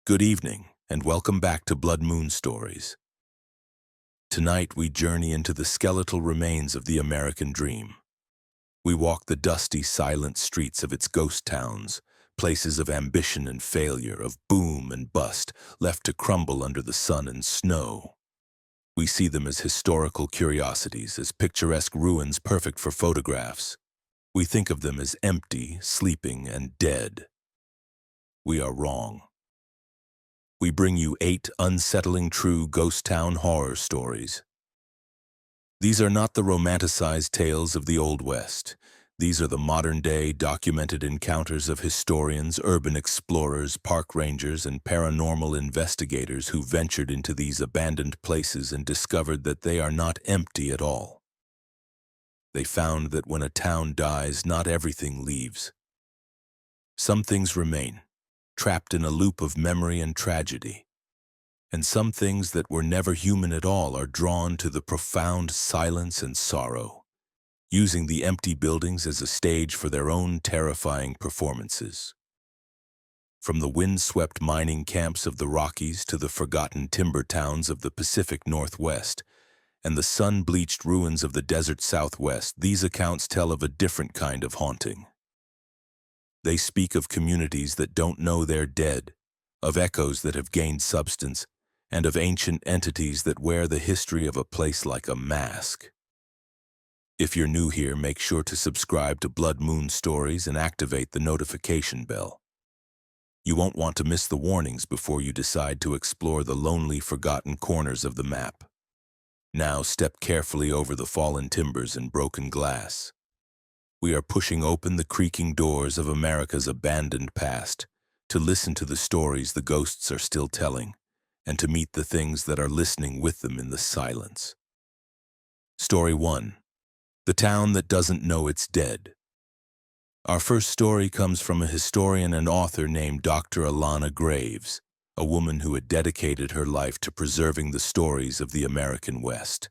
Good evening, and welcome back to Blood Moon Stories. Tonight we journey into the skeletal remains of the American dream. We walk the dusty, silent streets of its ghost towns, places of ambition and failure, of boom and bust, left to crumble under the sun and snow. We see them as historical curiosities, as picturesque ruins perfect for photographs. We think of them as empty, sleeping, and dead. We are wrong. We bring you 8 unsettling true ghost town horror stories. These are not the romanticized tales of the Old West. These are the modern-day documented encounters of historians, urban explorers, park rangers, and paranormal investigators who ventured into these abandoned places and discovered that they are not empty at all. They found that when a town dies, not everything leaves. Some things remain, trapped in a loop of memory and tragedy. And some things that were never human at all are drawn to the profound silence and sorrow, using the empty buildings as a stage for their own terrifying performances. From the wind-swept mining camps of the Rockies to the forgotten timber towns of the Pacific Northwest and the sun-bleached ruins of the desert Southwest, these accounts tell of a different kind of haunting. They speak of communities that don't know they're dead, of echoes that have gained substance, and of ancient entities that wear the history of a place like a mask. If you're new here, make sure to subscribe to Blood Moon Stories and activate the notification bell. You won't want to miss the warnings before you decide to explore the lonely, forgotten corners of the map. Now step carefully over the fallen timbers and broken glass. We are pushing open the creaking doors of America's abandoned past to listen to the stories the ghosts are still telling and to meet the things that are listening with them in the silence. Story 1. The Town That Doesn't Know It's Dead. Our first story comes from a historian and author named Dr. Alana Graves, a woman who had dedicated her life to preserving the stories of the American West.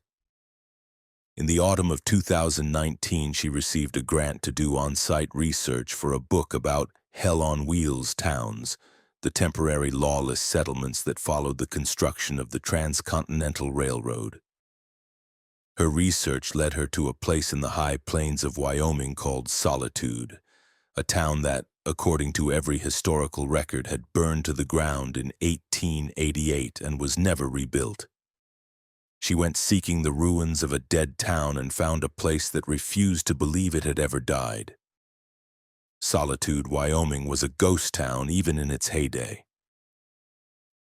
In the autumn of 2019, she received a grant to do on-site research for a book about hell-on-wheels towns, the temporary lawless settlements that followed the construction of the Transcontinental Railroad. Her research led her to a place in the high plains of Wyoming called Solitude, a town that, according to every historical record, had burned to the ground in 1888 and was never rebuilt. She went seeking the ruins of a dead town and found a place that refused to believe it had ever died. Solitude, Wyoming was a ghost town even in its heyday.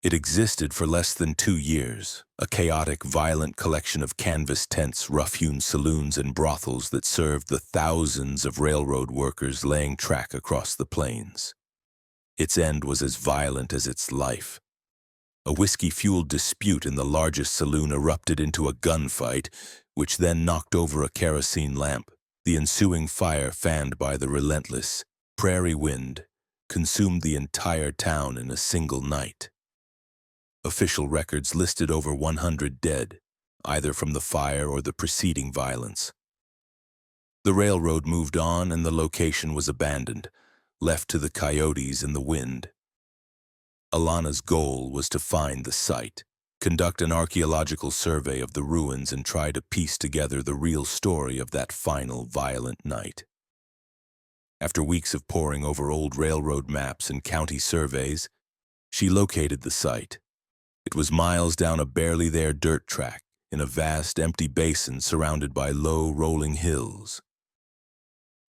It existed for less than 2 years, a chaotic, violent collection of canvas tents, rough-hewn saloons, and brothels that served the thousands of railroad workers laying track across the plains. Its end was as violent as its life. A whiskey-fueled dispute in the largest saloon erupted into a gunfight, which then knocked over a kerosene lamp. The ensuing fire, fanned by the relentless prairie wind, consumed the entire town in a single night. Official records listed over 100 dead, either from the fire or the preceding violence. The railroad moved on and the location was abandoned, left to the coyotes and the wind. Alana's goal was to find the site, conduct an archaeological survey of the ruins, and try to piece together the real story of that final violent night. After weeks of poring over old railroad maps and county surveys, she located the site. It was miles down a barely there dirt track in a vast empty basin surrounded by low rolling hills.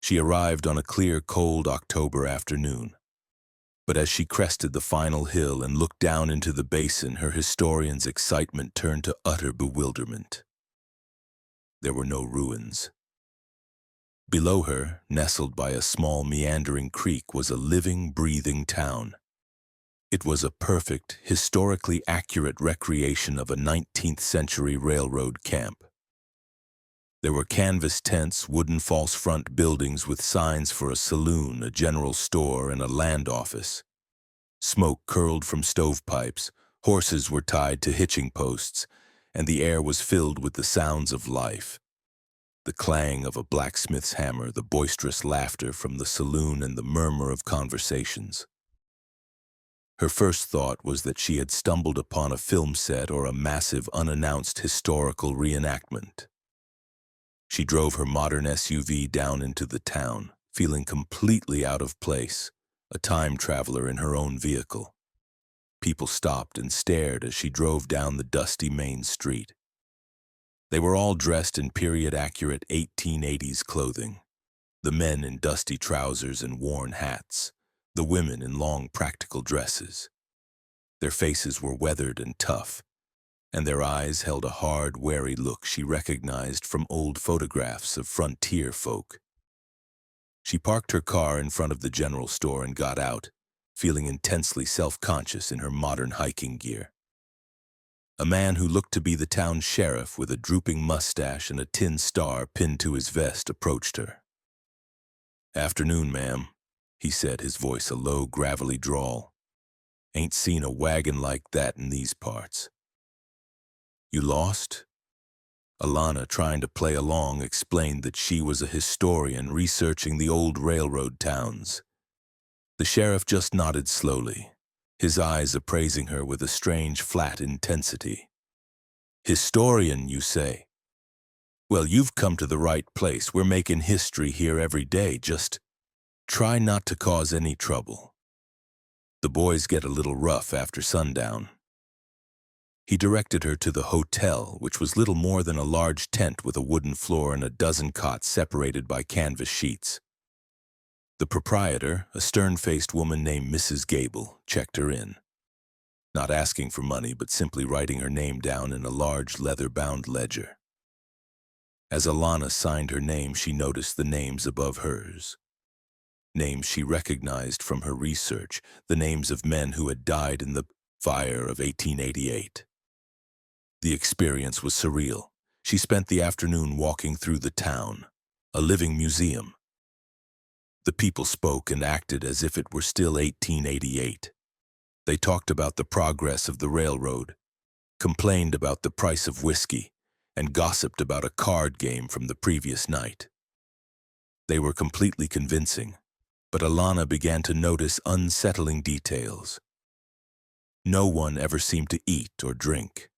She arrived on a clear, cold October afternoon. But as she crested the final hill and looked down into the basin, her historian's excitement turned to utter bewilderment. There were no ruins. Below her, nestled by a small meandering creek, was a living, breathing town. It was a perfect, historically accurate recreation of a 19th-century railroad camp. There were canvas tents, wooden false front buildings with signs for a saloon, a general store, and a land office. Smoke curled from stovepipes, horses were tied to hitching posts, and the air was filled with the sounds of life. The clang of a blacksmith's hammer, the boisterous laughter from the saloon, and the murmur of conversations. Her first thought was that she had stumbled upon a film set or a massive unannounced historical reenactment. She drove her modern SUV down into the town, feeling completely out of place, a time traveler in her own vehicle. People stopped and stared as she drove down the dusty main street. They were all dressed in period-accurate 1880s clothing, the men in dusty trousers and worn hats, the women in long practical dresses. Their faces were weathered and tough, and their eyes held a hard, wary look she recognized from old photographs of frontier folk. She parked her car in front of the general store and got out, feeling intensely self-conscious in her modern hiking gear. A man who looked to be the town sheriff with a drooping mustache and a tin star pinned to his vest approached her. "Afternoon, ma'am," he said, his voice a low, gravelly drawl. "Ain't seen a wagon like that in these parts." "You lost?" Alana, trying to play along, explained that she was a historian researching the old railroad towns. The sheriff just nodded slowly, his eyes appraising her with a strange, flat intensity. "Historian, you say? Well, you've come to the right place. We're making history here every day. Just try not to cause any trouble. The boys get a little rough after sundown." He directed her to the hotel, which was little more than a large tent with a wooden floor and a dozen cots separated by canvas sheets. The proprietor, a stern-faced woman named Mrs. Gable, checked her in, not asking for money but simply writing her name down in a large leather-bound ledger. As Alana signed her name, she noticed the names above hers. Names she recognized from her research, the names of men who had died in the fire of 1888. The experience was surreal. She spent the afternoon walking through the town, a living museum. The people spoke and acted as if it were still 1888. They talked about the progress of the railroad, complained about the price of whiskey, and gossiped about a card game from the previous night. They were completely convincing, but Alana began to notice unsettling details. No one ever seemed to eat or drink.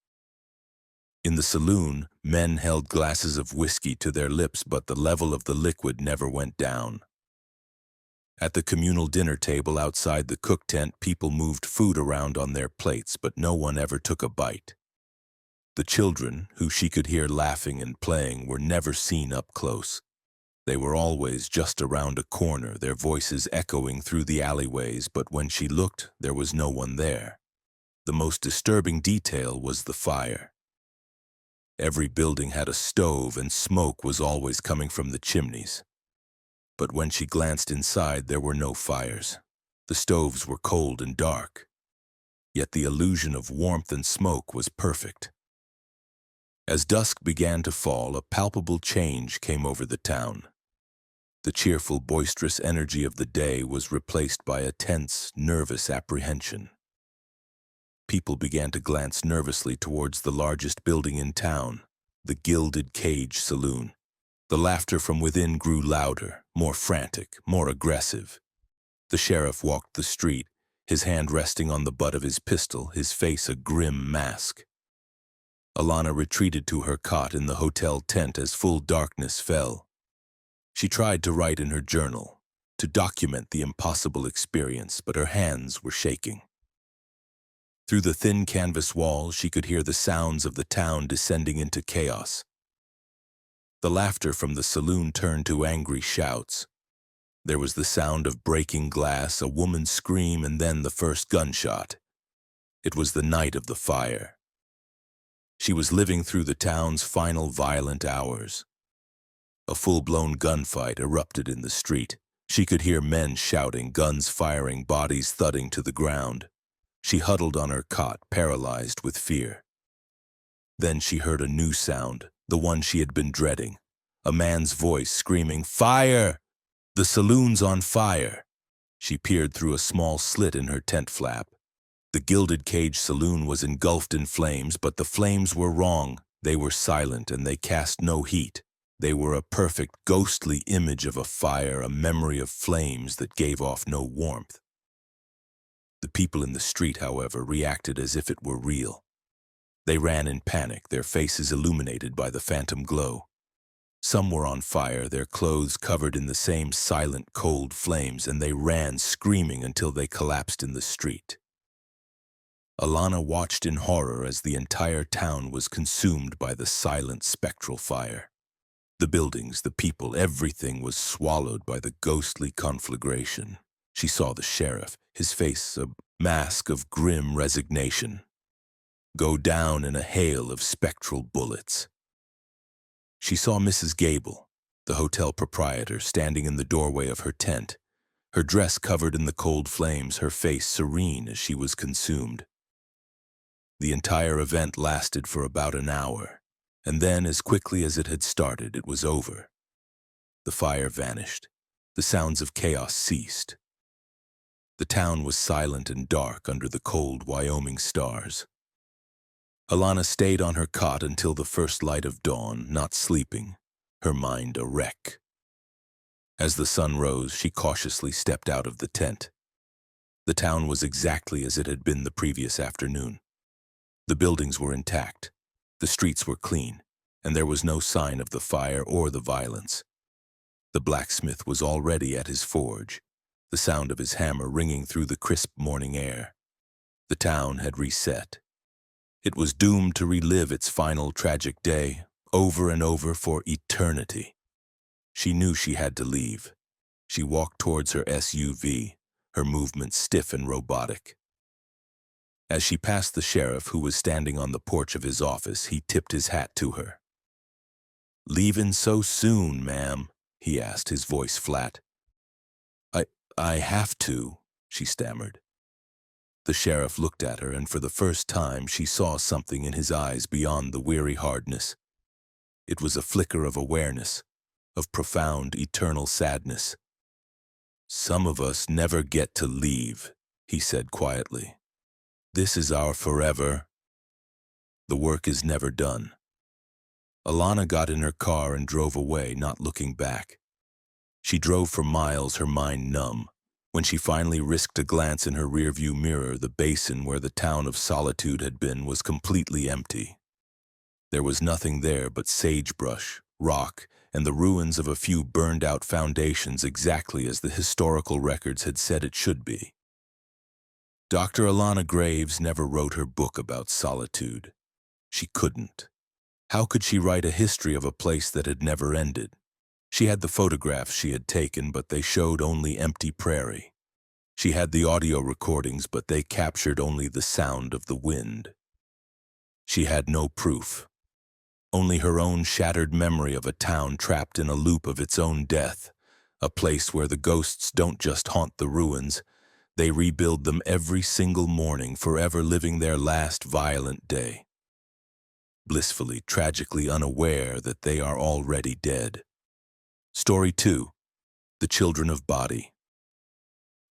In the saloon, men held glasses of whiskey to their lips, but the level of the liquid never went down. At the communal dinner table outside the cook tent, people moved food around on their plates, but no one ever took a bite. The children, who she could hear laughing and playing, were never seen up close. They were always just around a corner, their voices echoing through the alleyways, but when she looked, there was no one there. The most disturbing detail was the fire. Every building had a stove, and smoke was always coming from the chimneys. But when she glanced inside, there were no fires. The stoves were cold and dark. Yet the illusion of warmth and smoke was perfect. As dusk began to fall, a palpable change came over the town. The cheerful, boisterous energy of the day was replaced by a tense, nervous apprehension. People began to glance nervously towards the largest building in town, the Gilded Cage Saloon. The laughter from within grew louder, more frantic, more aggressive. The sheriff walked the street, his hand resting on the butt of his pistol, his face a grim mask. Alana retreated to her cot in the hotel tent as full darkness fell. She tried to write in her journal, to document the impossible experience, but her hands were shaking. Through the thin canvas walls, she could hear the sounds of the town descending into chaos. The laughter from the saloon turned to angry shouts. There was the sound of breaking glass, a woman's scream, and then the first gunshot. It was the night of the fire. She was living through the town's final violent hours. A full-blown gunfight erupted in the street. She could hear men shouting, guns firing, bodies thudding to the ground. She huddled on her cot, paralyzed with fear. Then she heard a new sound, the one she had been dreading. A man's voice screaming, "Fire! The saloon's on fire!" She peered through a small slit in her tent flap. The Gilded Cage Saloon was engulfed in flames, but the flames were wrong. They were silent and they cast no heat. They were a perfect, ghostly image of a fire, a memory of flames that gave off no warmth. The people in the street, however, reacted as if it were real. They ran in panic, their faces illuminated by the phantom glow. Some were on fire, their clothes covered in the same silent, cold flames, and they ran screaming until they collapsed in the street. Alana watched in horror as the entire town was consumed by the silent, spectral fire. The buildings, the people, everything was swallowed by the ghostly conflagration. She saw the sheriff, his face a mask of grim resignation, go down in a hail of spectral bullets. She saw Mrs. Gable, the hotel proprietor, standing in the doorway of her tent, her dress covered in the cold flames, her face serene as she was consumed. The entire event lasted for about an hour, and then, as quickly as it had started, it was over. The fire vanished. The sounds of chaos ceased. The town was silent and dark under the cold Wyoming stars. Alana stayed on her cot until the first light of dawn, not sleeping, her mind a wreck. As the sun rose, she cautiously stepped out of the tent. The town was exactly as it had been the previous afternoon. The buildings were intact, the streets were clean, and there was no sign of the fire or the violence. The blacksmith was already at his forge, the sound of his hammer ringing through the crisp morning air. The town had reset. It was doomed to relive its final tragic day, over and over for eternity. She knew she had to leave. She walked towards her SUV, her movements stiff and robotic. As she passed the sheriff, who was standing on the porch of his office, he tipped his hat to her. "Leavin' so soon, ma'am?" he asked, his voice flat. I have to," she stammered. The sheriff looked at her, and for the first time she saw something in his eyes beyond the weary hardness. It was a flicker of awareness, of profound, eternal sadness. "Some of us never get to leave," he said quietly. "This is our forever. The work is never done." Alana got in her car and drove away, not looking back. She drove for miles, her mind numb. When she finally risked a glance in her rearview mirror, the basin where the town of Solitude had been was completely empty. There was nothing there but sagebrush, rock, and the ruins of a few burned-out foundations, exactly as the historical records had said it should be. Dr. Alana Graves never wrote her book about Solitude. She couldn't. How could she write a history of a place that had never ended? She had the photographs she had taken, but they showed only empty prairie. She had the audio recordings, but they captured only the sound of the wind. She had no proof, only her own shattered memory of a town trapped in a loop of its own death, a place where the ghosts don't just haunt the ruins, they rebuild them every single morning, forever living their last violent day, blissfully, tragically unaware that they are already dead. Story 2. The Children of Body.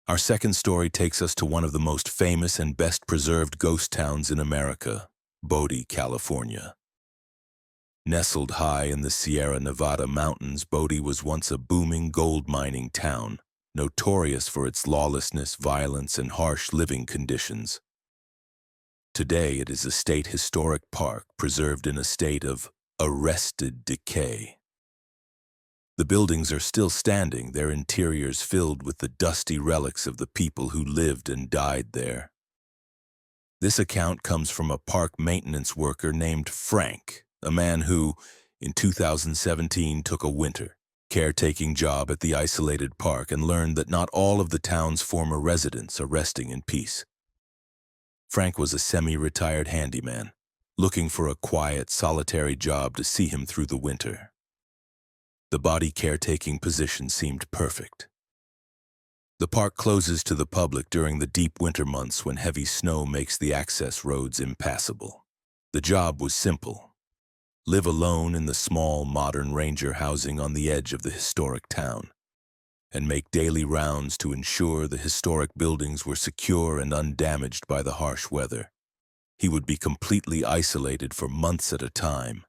Our second story takes us to one of the most famous and best-preserved ghost towns in America, Bodie, California. Nestled high in the Sierra Nevada mountains, Bodie was once a booming gold mining town, notorious for its lawlessness, violence, and harsh living conditions. Today it is a state historic park preserved in a state of arrested decay. The buildings are still standing, their interiors filled with the dusty relics of the people who lived and died there. This account comes from a park maintenance worker named Frank, a man who, in 2017, took a winter caretaking job at the isolated park and learned that not all of the town's former residents are resting in peace. Frank was a semi-retired handyman, looking for a quiet, solitary job to see him through the winter. The body caretaking position seemed perfect. The park closes to the public during the deep winter months when heavy snow makes the access roads impassable. The job was simple: live alone in the small, modern ranger housing on the edge of the historic town, and make daily rounds to ensure the historic buildings were secure and undamaged by the harsh weather. He would be completely isolated for months at a time,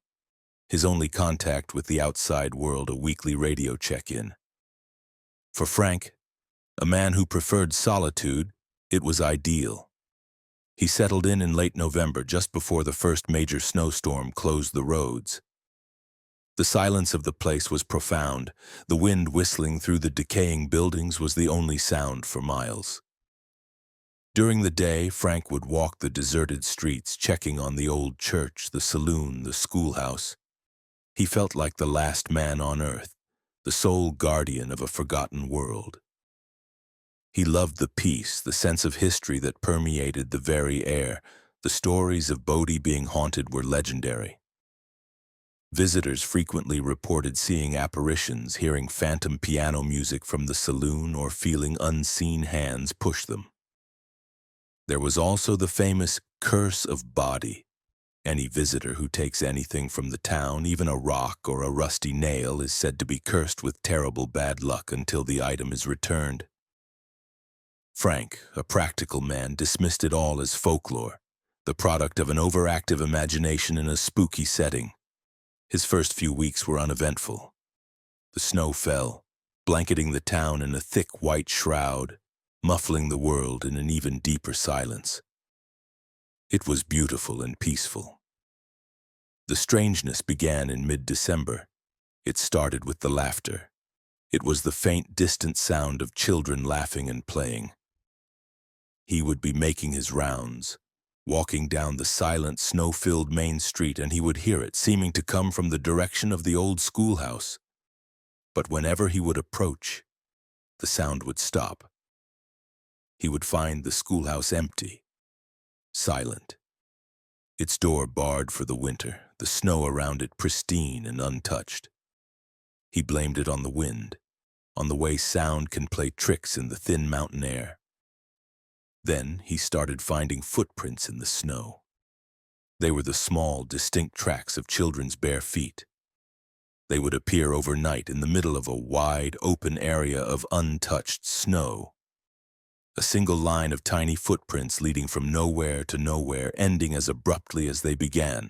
his only contact with the outside world a weekly radio check-in. For Frank, a man who preferred solitude, It was ideal. He settled in late November, just before the first major snowstorm closed the roads. The silence of the place was profound. The wind whistling through the decaying buildings was the only sound for miles. During the day, Frank would walk the deserted streets, checking on the old church, the saloon, the schoolhouse. He felt like the last man on earth, the sole guardian of a forgotten world. He loved the peace, the sense of history that permeated the very air. The stories of Bodie being haunted were legendary. Visitors frequently reported seeing apparitions, hearing phantom piano music from the saloon, or feeling unseen hands push them. There was also the famous curse of Bodie. Any visitor who takes anything from the town, even a rock or a rusty nail, is said to be cursed with terrible bad luck until the item is returned. Frank, a practical man, dismissed it all as folklore, the product of an overactive imagination in a spooky setting. His first few weeks were uneventful. The snow fell, blanketing the town in a thick white shroud, muffling the world in an even deeper silence. It was beautiful and peaceful. The strangeness began in mid-December. It started with the laughter. It was the faint, distant sound of children laughing and playing. He would be making his rounds, walking down the silent, snow-filled main street, and he would hear it, seeming to come from the direction of the old schoolhouse. But whenever he would approach, the sound would stop. He would find the schoolhouse empty, silent, its door barred for the winter, the snow around it pristine and untouched. He blamed it on the wind, on the way sound can play tricks in the thin mountain air. Then he started finding footprints in the snow. They were the small, distinct tracks of children's bare feet. They would appear overnight in the middle of a wide, open area of untouched snow. A single line of tiny footprints leading from nowhere to nowhere, ending as abruptly as they began.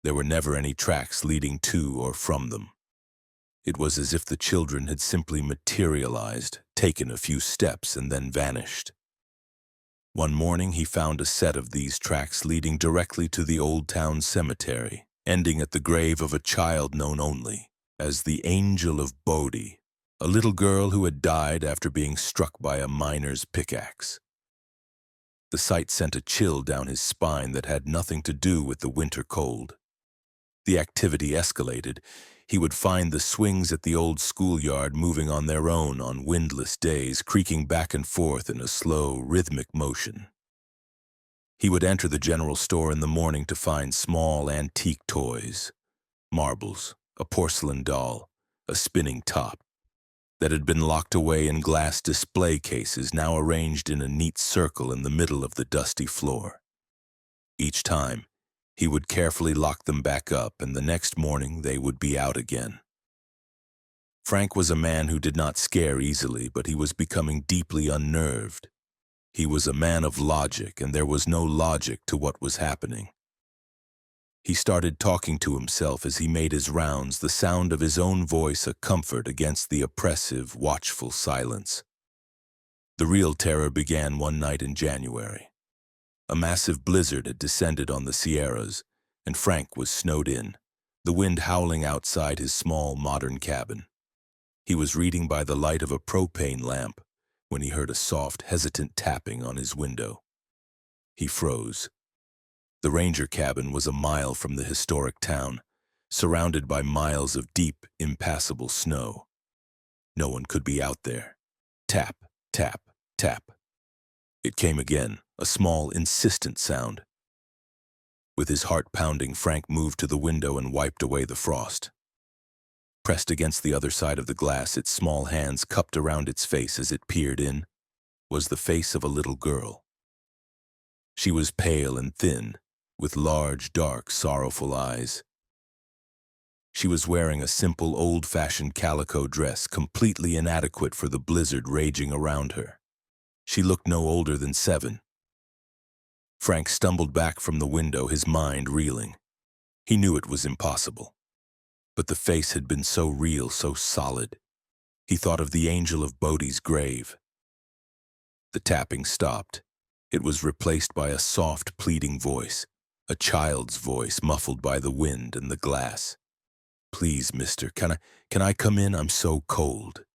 There were never any tracks leading to or from them. It was as if the children had simply materialized, taken a few steps, and then vanished. One morning he found a set of these tracks leading directly to the old town cemetery, ending at the grave of a child known only as the Angel of Bodie, a little girl who had died after being struck by a miner's pickaxe. The sight sent a chill down his spine that had nothing to do with the winter cold. The activity escalated. He would find the swings at the old schoolyard moving on their own on windless days, creaking back and forth in a slow, rhythmic motion. He would enter the general store in the morning to find small antique toys, marbles, a porcelain doll, a spinning top, that had been locked away in glass display cases, now arranged in a neat circle in the middle of the dusty floor. Each time, he would carefully lock them back up, and the next morning they would be out again. Frank was a man who did not scare easily, but he was becoming deeply unnerved. He was a man of logic, and there was no logic to what was happening. He started talking to himself as he made his rounds, the sound of his own voice a comfort against the oppressive, watchful silence. The real terror began one night in January. A massive blizzard had descended on the Sierras, and Frank was snowed in, the wind howling outside his small, modern cabin. He was reading by the light of a propane lamp when he heard a soft, hesitant tapping on his window. He froze. The ranger cabin was a mile from the historic town, surrounded by miles of deep, impassable snow. No one could be out there. Tap, tap, tap. It came again, a small, insistent sound. With his heart pounding, Frank moved to the window and wiped away the frost. Pressed against the other side of the glass, its small hands cupped around its face as it peered in, was the face of a little girl. She was pale and thin, with large, dark, sorrowful eyes. She was wearing a simple, old-fashioned calico dress, completely inadequate for the blizzard raging around her. She looked no older than 7. Frank stumbled back from the window, his mind reeling. He knew it was impossible. But the face had been so real, so solid. He thought of the Angel of Bodie's grave. The tapping stopped. It was replaced by a soft, pleading voice, a child's voice muffled by the wind and the glass. "Please, mister, can I come in? I'm so cold."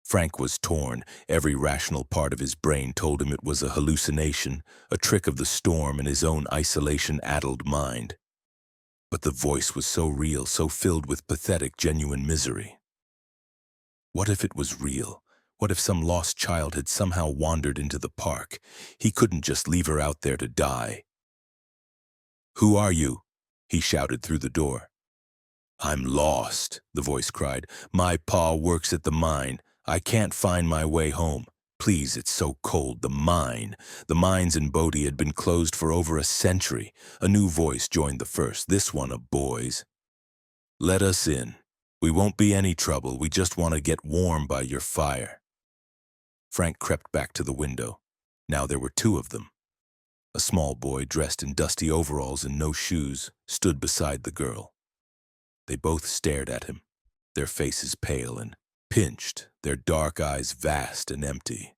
Frank was torn. Every rational part of his brain told him it was a hallucination, a trick of the storm and his own isolation-addled mind. But the voice was so real, so filled with pathetic, genuine misery. What if it was real? What if some lost child had somehow wandered into the park? He couldn't just leave her out there to die. "Who are you?" he shouted through the door. "I'm lost," the voice cried. "My pa works at the mine. I can't find my way home. Please, it's so cold. The mine. The mines in Bodie had been closed for over a century. A new voice joined the first, this one a boy's. "Let us in. We won't be any trouble. We just want to get warm by your fire." Frank crept back to the window. Now there were two of them. A small boy dressed in dusty overalls and no shoes stood beside the girl. They both stared at him, their faces pale and pinched, their dark eyes vast and empty.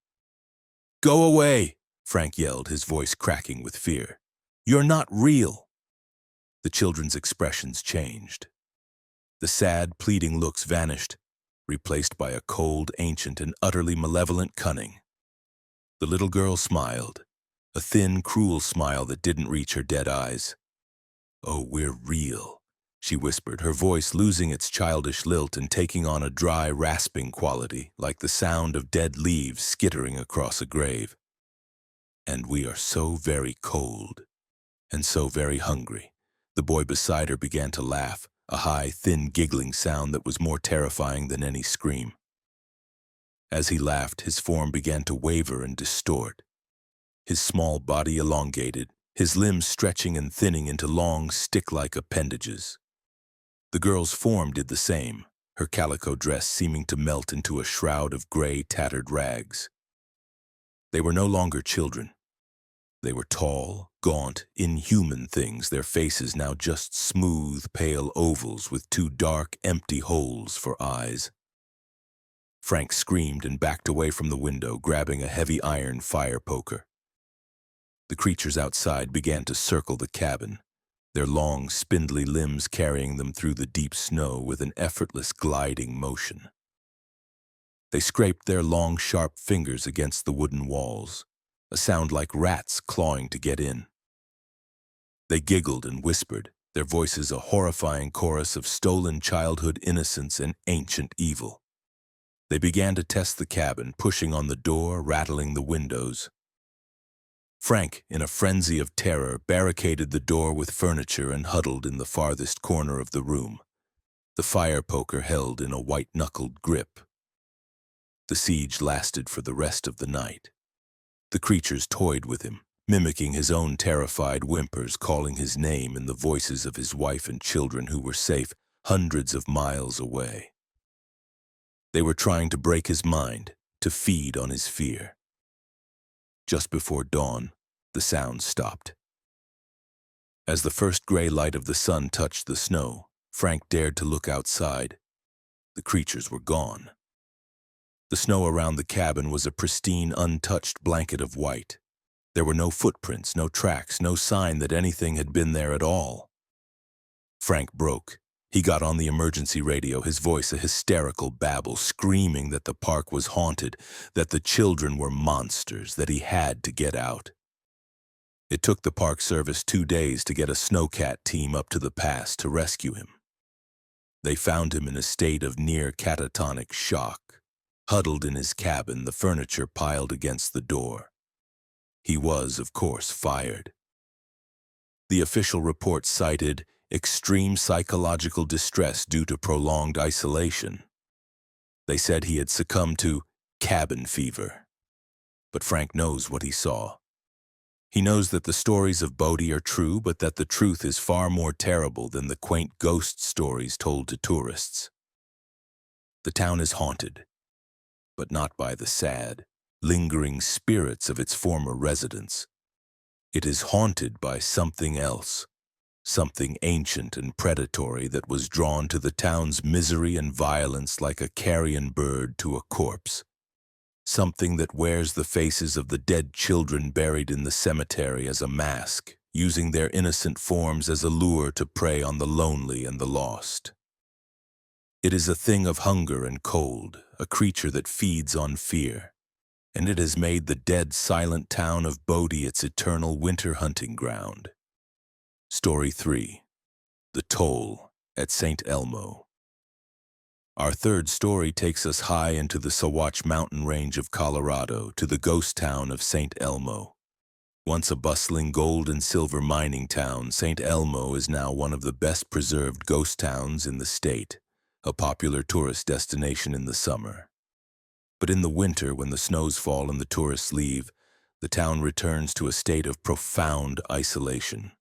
"Go away!" Frank yelled, his voice cracking with fear. "You're not real!" The children's expressions changed. The sad, pleading looks vanished, replaced by a cold, ancient, and utterly malevolent cunning. The little girl smiled, a thin, cruel smile that didn't reach her dead eyes. "Oh, we're real," she whispered, her voice losing its childish lilt and taking on a dry, rasping quality, like the sound of dead leaves skittering across a grave. "And we are so very cold, and so very hungry." The boy beside her began to laugh, a high, thin, giggling sound that was more terrifying than any scream. As he laughed, his form began to waver and distort. His small body elongated, his limbs stretching and thinning into long, stick-like appendages. The girl's form did the same, her calico dress seeming to melt into a shroud of gray, tattered rags. They were no longer children. They were tall, gaunt, inhuman things, their faces now just smooth, pale ovals with two dark, empty holes for eyes. Frank screamed and backed away from the window, grabbing a heavy iron fire poker. The creatures outside began to circle the cabin, their long, spindly limbs carrying them through the deep snow with an effortless gliding motion. They scraped their long, sharp fingers against the wooden walls, a sound like rats clawing to get in. They giggled and whispered, their voices a horrifying chorus of stolen childhood innocence and ancient evil. They began to test the cabin, pushing on the door, rattling the windows. Frank, in a frenzy of terror, barricaded the door with furniture and huddled in the farthest corner of the room, the fire poker held in a white-knuckled grip. The siege lasted for the rest of the night. The creatures toyed with him, mimicking his own terrified whimpers, calling his name in the voices of his wife and children who were safe hundreds of miles away. They were trying to break his mind, to feed on his fear. Just before dawn, the sound stopped. As the first gray light of the sun touched the snow, Frank dared to look outside. The creatures were gone. The snow around the cabin was a pristine, untouched blanket of white. There were no footprints, no tracks, no sign that anything had been there at all. Frank broke. He got on the emergency radio, his voice a hysterical babble, screaming that the park was haunted, that the children were monsters, that he had to get out. It took the Park Service 2 days to get a snowcat team up to the pass to rescue him. They found him in a state of near catatonic shock, huddled in his cabin, the furniture piled against the door. He was, of course, fired. The official report cited extreme psychological distress due to prolonged isolation. They said he had succumbed to cabin fever. But Frank knows what he saw. He knows that the stories of Bodie are true, but that the truth is far more terrible than the quaint ghost stories told to tourists. The town is haunted, but not by the sad, lingering spirits of its former residents. It is haunted by something else, something ancient and predatory that was drawn to the town's misery and violence like a carrion bird to a corpse. something that wears the faces of the dead children buried in the cemetery as a mask, using their innocent forms as a lure to prey on the lonely and the lost. It is a thing of hunger and cold, a creature that feeds on fear, and it has made the dead, silent town of Bodie its eternal winter hunting ground. Story 3. The Toll at St. Elmo. Our third story takes us high into the Sawatch mountain range of Colorado to the ghost town of St. Elmo. Once a bustling gold and silver mining town, St. Elmo is now one of the best preserved ghost towns in the state, a popular tourist destination in the summer. But in the winter, when the snows fall and the tourists leave, the town returns to a state of profound isolation.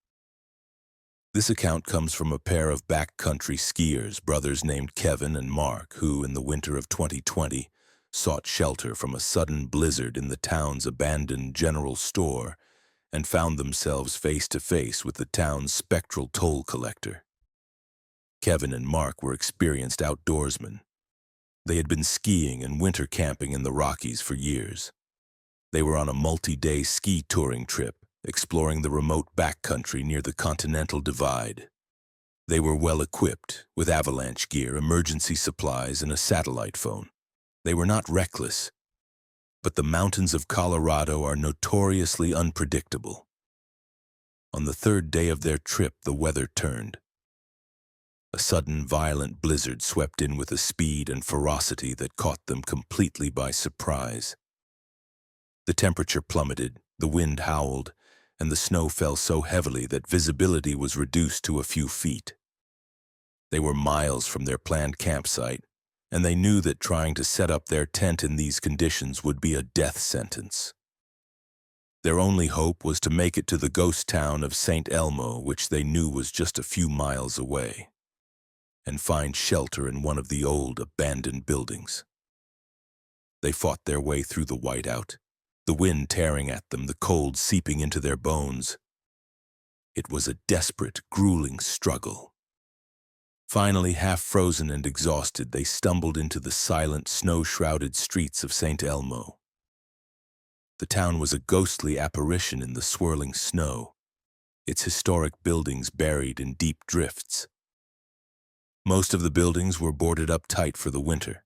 This account comes from a pair of backcountry skiers, brothers named Kevin and Mark, who, in the winter of 2020, sought shelter from a sudden blizzard in the town's abandoned general store and found themselves face to face with the town's spectral toll collector. Kevin and Mark were experienced outdoorsmen. They had been skiing and winter camping in the Rockies for years. They were on a multi-day ski touring trip, exploring the remote backcountry near the Continental Divide. They were well equipped, with avalanche gear, emergency supplies, and a satellite phone. They were not reckless, but the mountains of Colorado are notoriously unpredictable. On the third day of their trip, the weather turned. A sudden, violent blizzard swept in with a speed and ferocity that caught them completely by surprise. The temperature plummeted, the wind howled, and the snow fell so heavily that visibility was reduced to a few feet. They were miles from their planned campsite, and they knew that trying to set up their tent in these conditions would be a death sentence. Their only hope was to make it to the ghost town of St. Elmo, which they knew was just a few miles away, and find shelter in one of the old, abandoned buildings. They fought their way through the whiteout, the wind tearing at them, the cold seeping into their bones. It was a desperate, grueling struggle. Finally, half frozen and exhausted, they stumbled into the silent, snow-shrouded streets of St. Elmo. The town was a ghostly apparition in the swirling snow, its historic buildings buried in deep drifts. Most of the buildings were boarded up tight for the winter,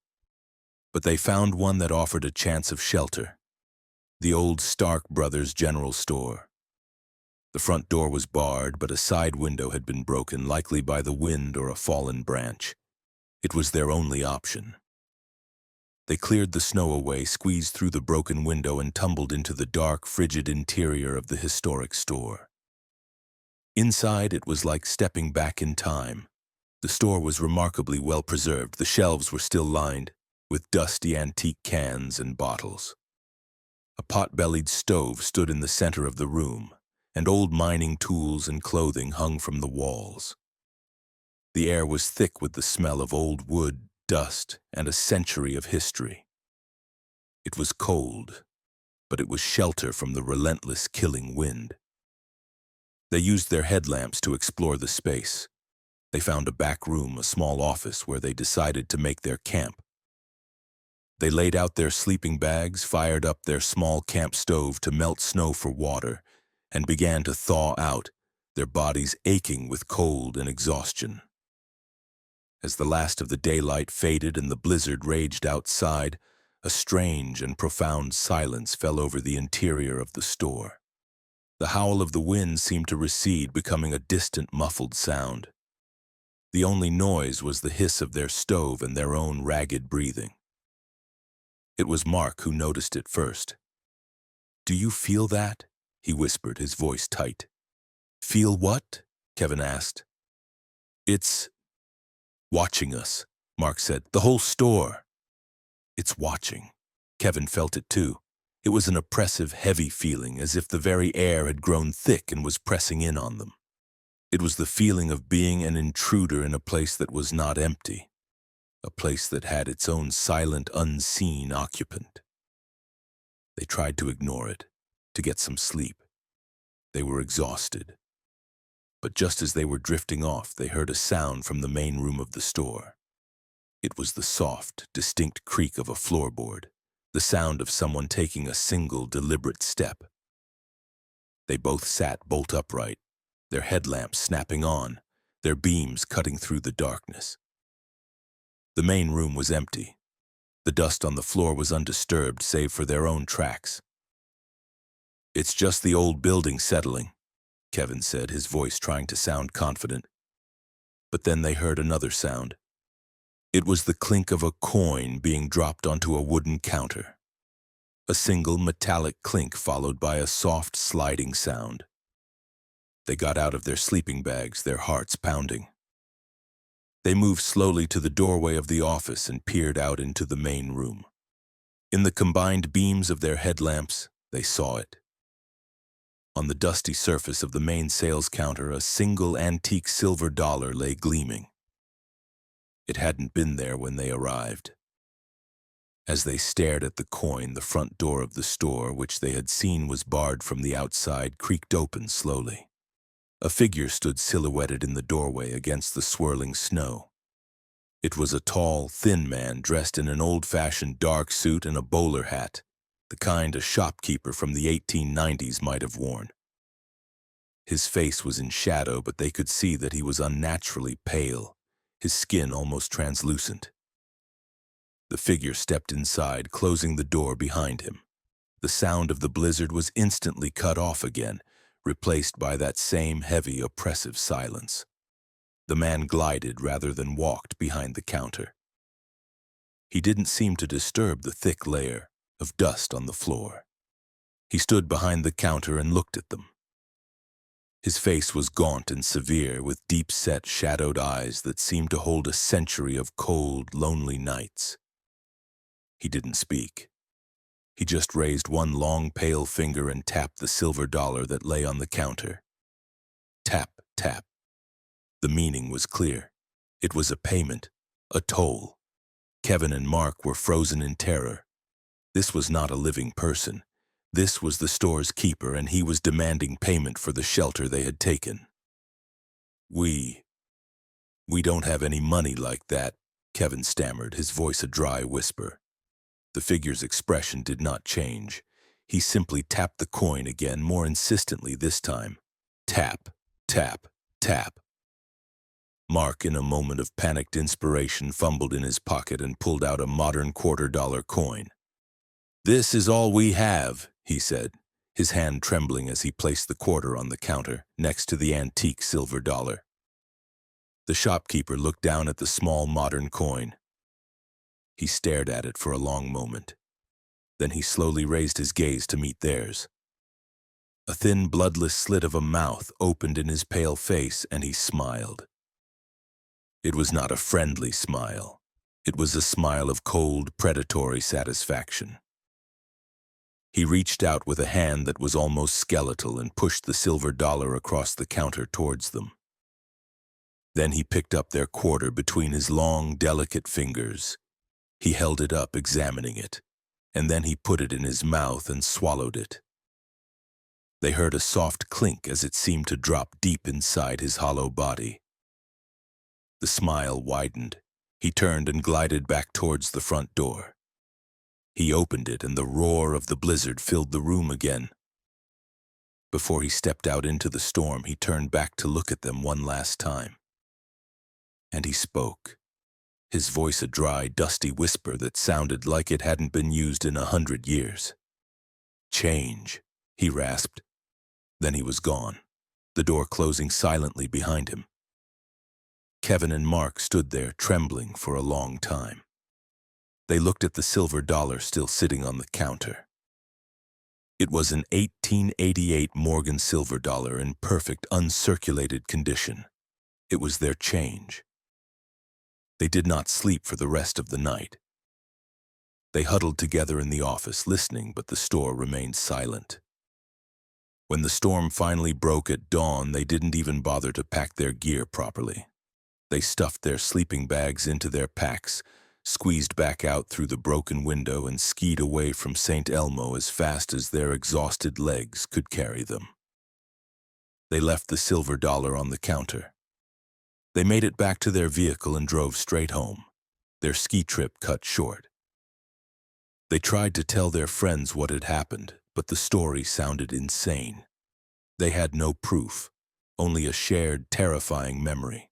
but they found one that offered a chance of shelter. The old Stark Brothers General Store. The front door was barred, but a side window had been broken, likely by the wind or a fallen branch. It was their only option. They cleared the snow away, squeezed through the broken window, and tumbled into the dark, frigid interior of the historic store. Inside, it was like stepping back in time. The store was remarkably well preserved. The shelves were still lined with dusty antique cans and bottles. A pot-bellied stove stood in the center of the room, and old mining tools and clothing hung from the walls. The air was thick with the smell of old wood, dust, and a century of history. It was cold, but it was shelter from the relentless, killing wind. They used their headlamps to explore the space. They found a back room, a small office, where they decided to make their camp. They laid out their sleeping bags, fired up their small camp stove to melt snow for water, and began to thaw out, their bodies aching with cold and exhaustion. As the last of the daylight faded and the blizzard raged outside, a strange and profound silence fell over the interior of the store. The howl of the wind seemed to recede, becoming a distant, muffled sound. The only noise was the hiss of their stove and their own ragged breathing. It was Mark who noticed it first. "Do you feel that?" he whispered, his voice tight. "Feel what?" Kevin asked. "It's watching us," Mark said. "The whole store." "It's watching." Kevin felt it too. It was an oppressive, heavy feeling, as if the very air had grown thick and was pressing in on them. It was the feeling of being an intruder in a place that was not empty, a place that had its own silent, unseen occupant. They tried to ignore it, to get some sleep. They were exhausted. But just as they were drifting off, they heard a sound from the main room of the store. It was the soft, distinct creak of a floorboard, the sound of someone taking a single deliberate step. They both sat bolt upright, their headlamps snapping on, their beams cutting through the darkness. The main room was empty. The dust on the floor was undisturbed save for their own tracks. "It's just the old building settling," Kevin said, his voice trying to sound confident. But then they heard another sound. It was the clink of a coin being dropped onto a wooden counter. A single metallic clink followed by a soft sliding sound. They got out of their sleeping bags, their hearts pounding. They moved slowly to the doorway of the office and peered out into the main room. In the combined beams of their headlamps, they saw it. On the dusty surface of the main sales counter, a single antique silver dollar lay gleaming. It hadn't been there when they arrived. As they stared at the coin, the front door of the store, which they had seen was barred from the outside, creaked open slowly. A figure stood silhouetted in the doorway against the swirling snow. It was a tall, thin man dressed in an old-fashioned dark suit and a bowler hat, the kind a shopkeeper from the 1890s might have worn. His face was in shadow, but they could see that he was unnaturally pale, his skin almost translucent. The figure stepped inside, closing the door behind him. The sound of the blizzard was instantly cut off again, replaced by that same heavy, oppressive silence. The man glided rather than walked behind the counter. He didn't seem to disturb the thick layer of dust on the floor. He stood behind the counter and looked at them. His face was gaunt and severe, with deep-set, shadowed eyes that seemed to hold a century of cold, lonely nights. He didn't speak. He just raised one long, pale finger and tapped the silver dollar that lay on the counter. Tap, tap. The meaning was clear. It was a payment, a toll. Kevin and Mark were frozen in terror. This was not a living person. This was the store's keeper, and he was demanding payment for the shelter they had taken. We don't have any money like that," Kevin stammered, his voice a dry whisper. The figure's expression did not change. He simply tapped the coin again, more insistently this time. Tap, tap, tap. Mark, in a moment of panicked inspiration, fumbled in his pocket and pulled out a modern $quarter-dollar coin. "This is all we have," he said, his hand trembling as he placed the quarter on the counter next to the antique silver dollar. The shopkeeper looked down at the small modern coin. He stared at it for a long moment. Then he slowly raised his gaze to meet theirs. A thin, bloodless slit of a mouth opened in his pale face, and he smiled. It was not a friendly smile. It was a smile of cold, predatory satisfaction. He reached out with a hand that was almost skeletal and pushed the silver dollar across the counter towards them. Then he picked up their quarter between his long, delicate fingers. He held it up, examining it, and then he put it in his mouth and swallowed it. They heard a soft clink as it seemed to drop deep inside his hollow body. The smile widened. He turned and glided back towards the front door. He opened it, and the roar of the blizzard filled the room again. Before he stepped out into the storm, he turned back to look at them one last time. And he spoke, his voice a dry, dusty whisper that sounded like it hadn't been used in 100 years. "Change," he rasped. Then he was gone, the door closing silently behind him. Kevin and Mark stood there, trembling for a long time. They looked at the silver dollar still sitting on the counter. It was an 1888 Morgan silver dollar in perfect, uncirculated condition. It was their change. They did not sleep for the rest of the night. They huddled together in the office, listening, but the store remained silent. When the storm finally broke at dawn, they didn't even bother to pack their gear properly. They stuffed their sleeping bags into their packs, squeezed back out through the broken window, and skied away from St. Elmo as fast as their exhausted legs could carry them. They left the silver dollar on the counter. They made it back to their vehicle and drove straight home, their ski trip cut short. They tried to tell their friends what had happened, but the story sounded insane. They had no proof, only a shared, terrifying memory.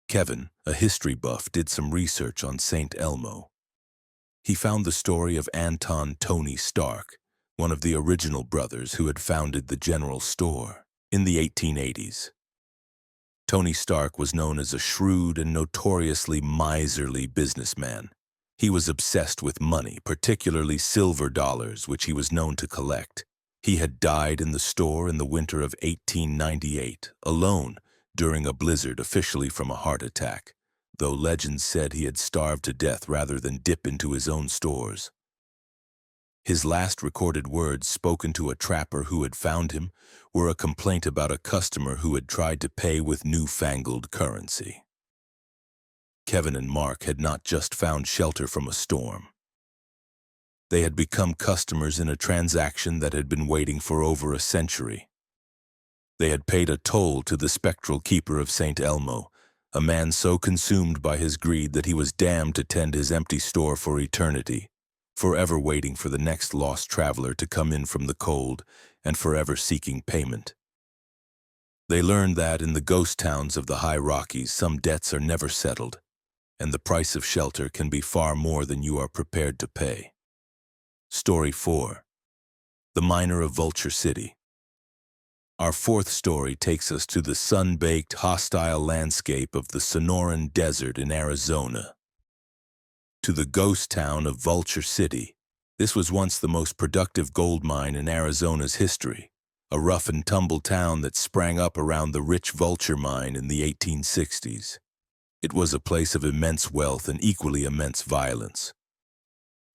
Kevin, a history buff, did some research on St. Elmo. He found the story of Anton Tony Stark, one of the original brothers who had founded the general store in the 1880s. Tony Stark was known as a shrewd and notoriously miserly businessman. He was obsessed with money, particularly silver dollars, which he was known to collect. He had died in the store in the winter of 1898, alone, during a blizzard, officially from a heart attack, though legends said he had starved to death rather than dip into his own stores. His last recorded words, spoken to a trapper who had found him, were a complaint about a customer who had tried to pay with newfangled currency. Kevin and Mark had not just found shelter from a storm. They had become customers in a transaction that had been waiting for over a century. They had paid a toll to the spectral keeper of St. Elmo, a man so consumed by his greed that he was damned to tend his empty store for eternity, forever waiting for the next lost traveler to come in from the cold and forever seeking payment. They learned that in the ghost towns of the high Rockies, some debts are never settled, and the price of shelter can be far more than you are prepared to pay. Story 4. The Miner of Vulture City. Our fourth story takes us to the sun-baked, hostile landscape of the Sonoran Desert in Arizona. To the ghost town of Vulture City. This was once the most productive gold mine in Arizona's history, a rough-and-tumble town that sprang up around the rich Vulture mine in the 1860s. It was a place of immense wealth and equally immense violence.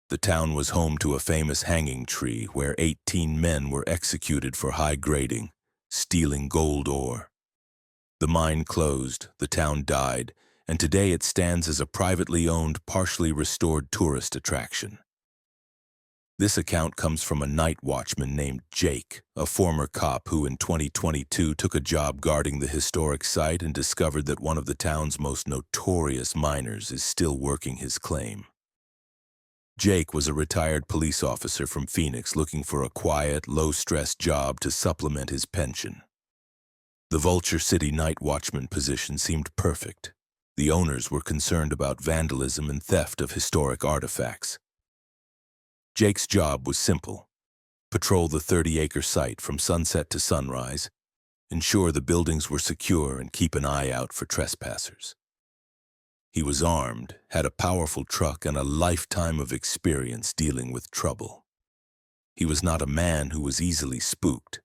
The town was home to a famous hanging tree where 18 men were executed for high grading, stealing gold ore. The mine closed, the town died, and today it stands as a privately owned, partially restored tourist attraction. This account comes from a night watchman named Jake, a former cop who in 2022 took a job guarding the historic site and discovered that one of the town's most notorious miners is still working his claim. Jake was a retired police officer from Phoenix looking for a quiet, low-stress job to supplement his pension. The Vulture City night watchman position seemed perfect. The owners were concerned about vandalism and theft of historic artifacts. Jake's job was simple: patrol the 30-acre site from sunset to sunrise, ensure the buildings were secure, and keep an eye out for trespassers. He was armed, had a powerful truck, and a lifetime of experience dealing with trouble. He was not a man who was easily spooked.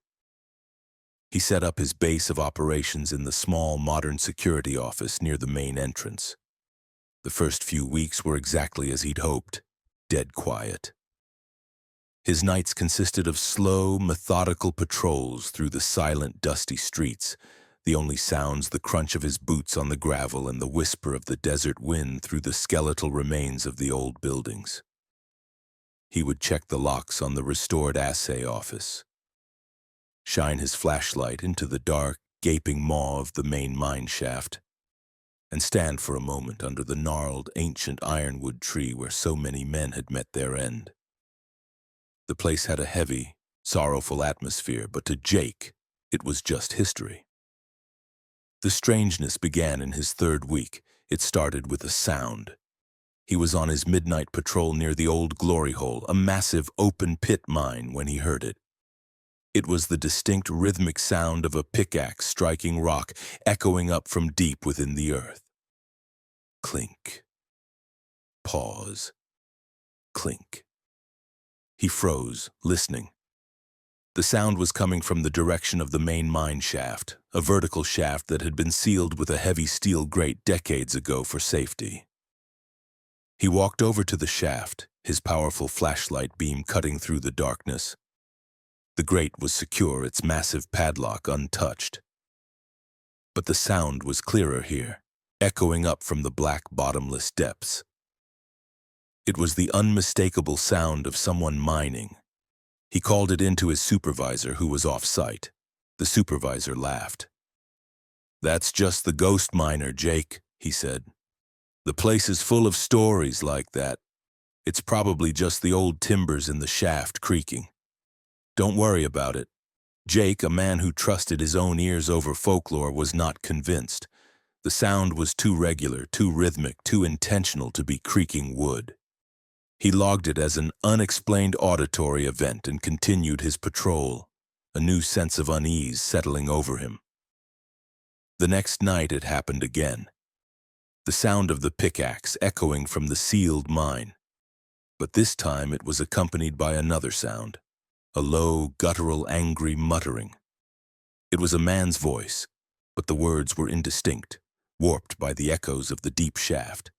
He set up his base of operations in the small, modern security office near the main entrance. The first few weeks were exactly as he'd hoped, dead quiet. His nights consisted of slow, methodical patrols through the silent, dusty streets, the only sounds the crunch of his boots on the gravel and the whisper of the desert wind through the skeletal remains of the old buildings. He would check the locks on the restored assay office, shine his flashlight into the dark, gaping maw of the main mine shaft, and stand for a moment under the gnarled, ancient ironwood tree where so many men had met their end. The place had a heavy, sorrowful atmosphere, but to Jake, it was just history. The strangeness began in his third week. It started with a sound. He was on his midnight patrol near the old Glory Hole, a massive open pit mine, when he heard it. It was the distinct rhythmic sound of a pickaxe striking rock, echoing up from deep within the earth. Clink. Pause. Clink. He froze, listening. The sound was coming from the direction of the main mine shaft, a vertical shaft that had been sealed with a heavy steel grate decades ago for safety. He walked over to the shaft, his powerful flashlight beam cutting through the darkness. The grate was secure, its massive padlock untouched. But the sound was clearer here, echoing up from the black, bottomless depths. It was the unmistakable sound of someone mining. He called it in to his supervisor, who was off-site. The supervisor laughed. "That's just the ghost miner, Jake," he said. "The place is full of stories like that. It's probably just the old timbers in the shaft creaking. Don't worry about it. Jake, a man who trusted his own ears over folklore, was not convinced. The sound was too regular, too rhythmic, too intentional to be creaking wood. He logged it as an unexplained auditory event and continued his patrol, a new sense of unease settling over him. The next night it happened again. The sound of the pickaxe echoing from the sealed mine. But this time it was accompanied by another sound, a low, guttural, angry muttering. It was a man's voice, but the words were indistinct, warped by the echoes of the deep shaft.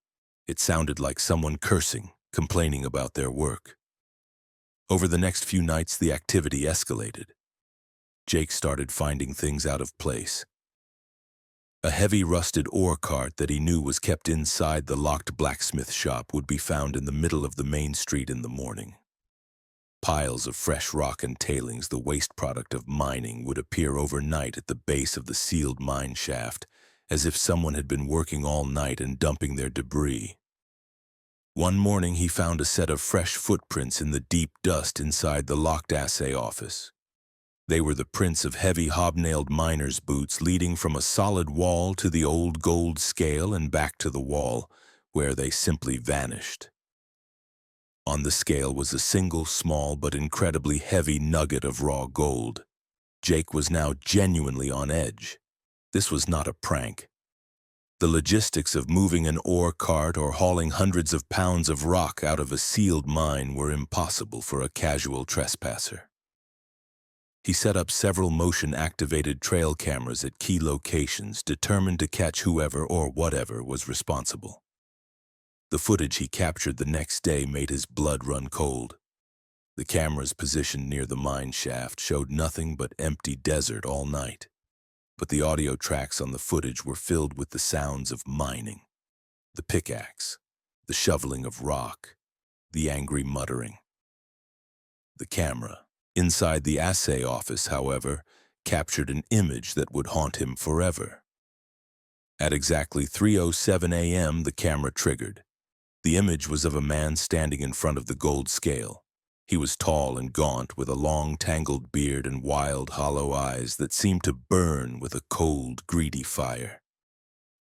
It sounded like someone cursing, complaining about their work. Over the next few nights, the activity escalated. Jake started finding things out of place. A heavy rusted ore cart that he knew was kept inside the locked blacksmith shop would be found in the middle of the main street in the morning. Piles of fresh rock and tailings, the waste product of mining, would appear overnight at the base of the sealed mine shaft, as if someone had been working all night and dumping their debris. One morning he found a set of fresh footprints in the deep dust inside the locked assay office. They were the prints of heavy hobnailed miner's boots leading from a solid wall to the old gold scale and back to the wall, where they simply vanished. On the scale was a single small but incredibly heavy nugget of raw gold. Jake was now genuinely on edge. This was not a prank. The logistics of moving an ore cart or hauling hundreds of pounds of rock out of a sealed mine were impossible for a casual trespasser. He set up several motion-activated trail cameras at key locations, determined to catch whoever or whatever was responsible. The footage he captured the next day made his blood run cold. The cameras positioned near the mine shaft showed nothing but empty desert all night. But the audio tracks on the footage were filled with the sounds of mining. The pickaxe, the shoveling of rock, the angry muttering. The camera, inside the assay office, however, captured an image that would haunt him forever. At exactly 3:07 a.m., the camera triggered. The image was of a man standing in front of the gold scale. He was tall and gaunt, with a long, tangled beard and wild, hollow eyes that seemed to burn with a cold, greedy fire.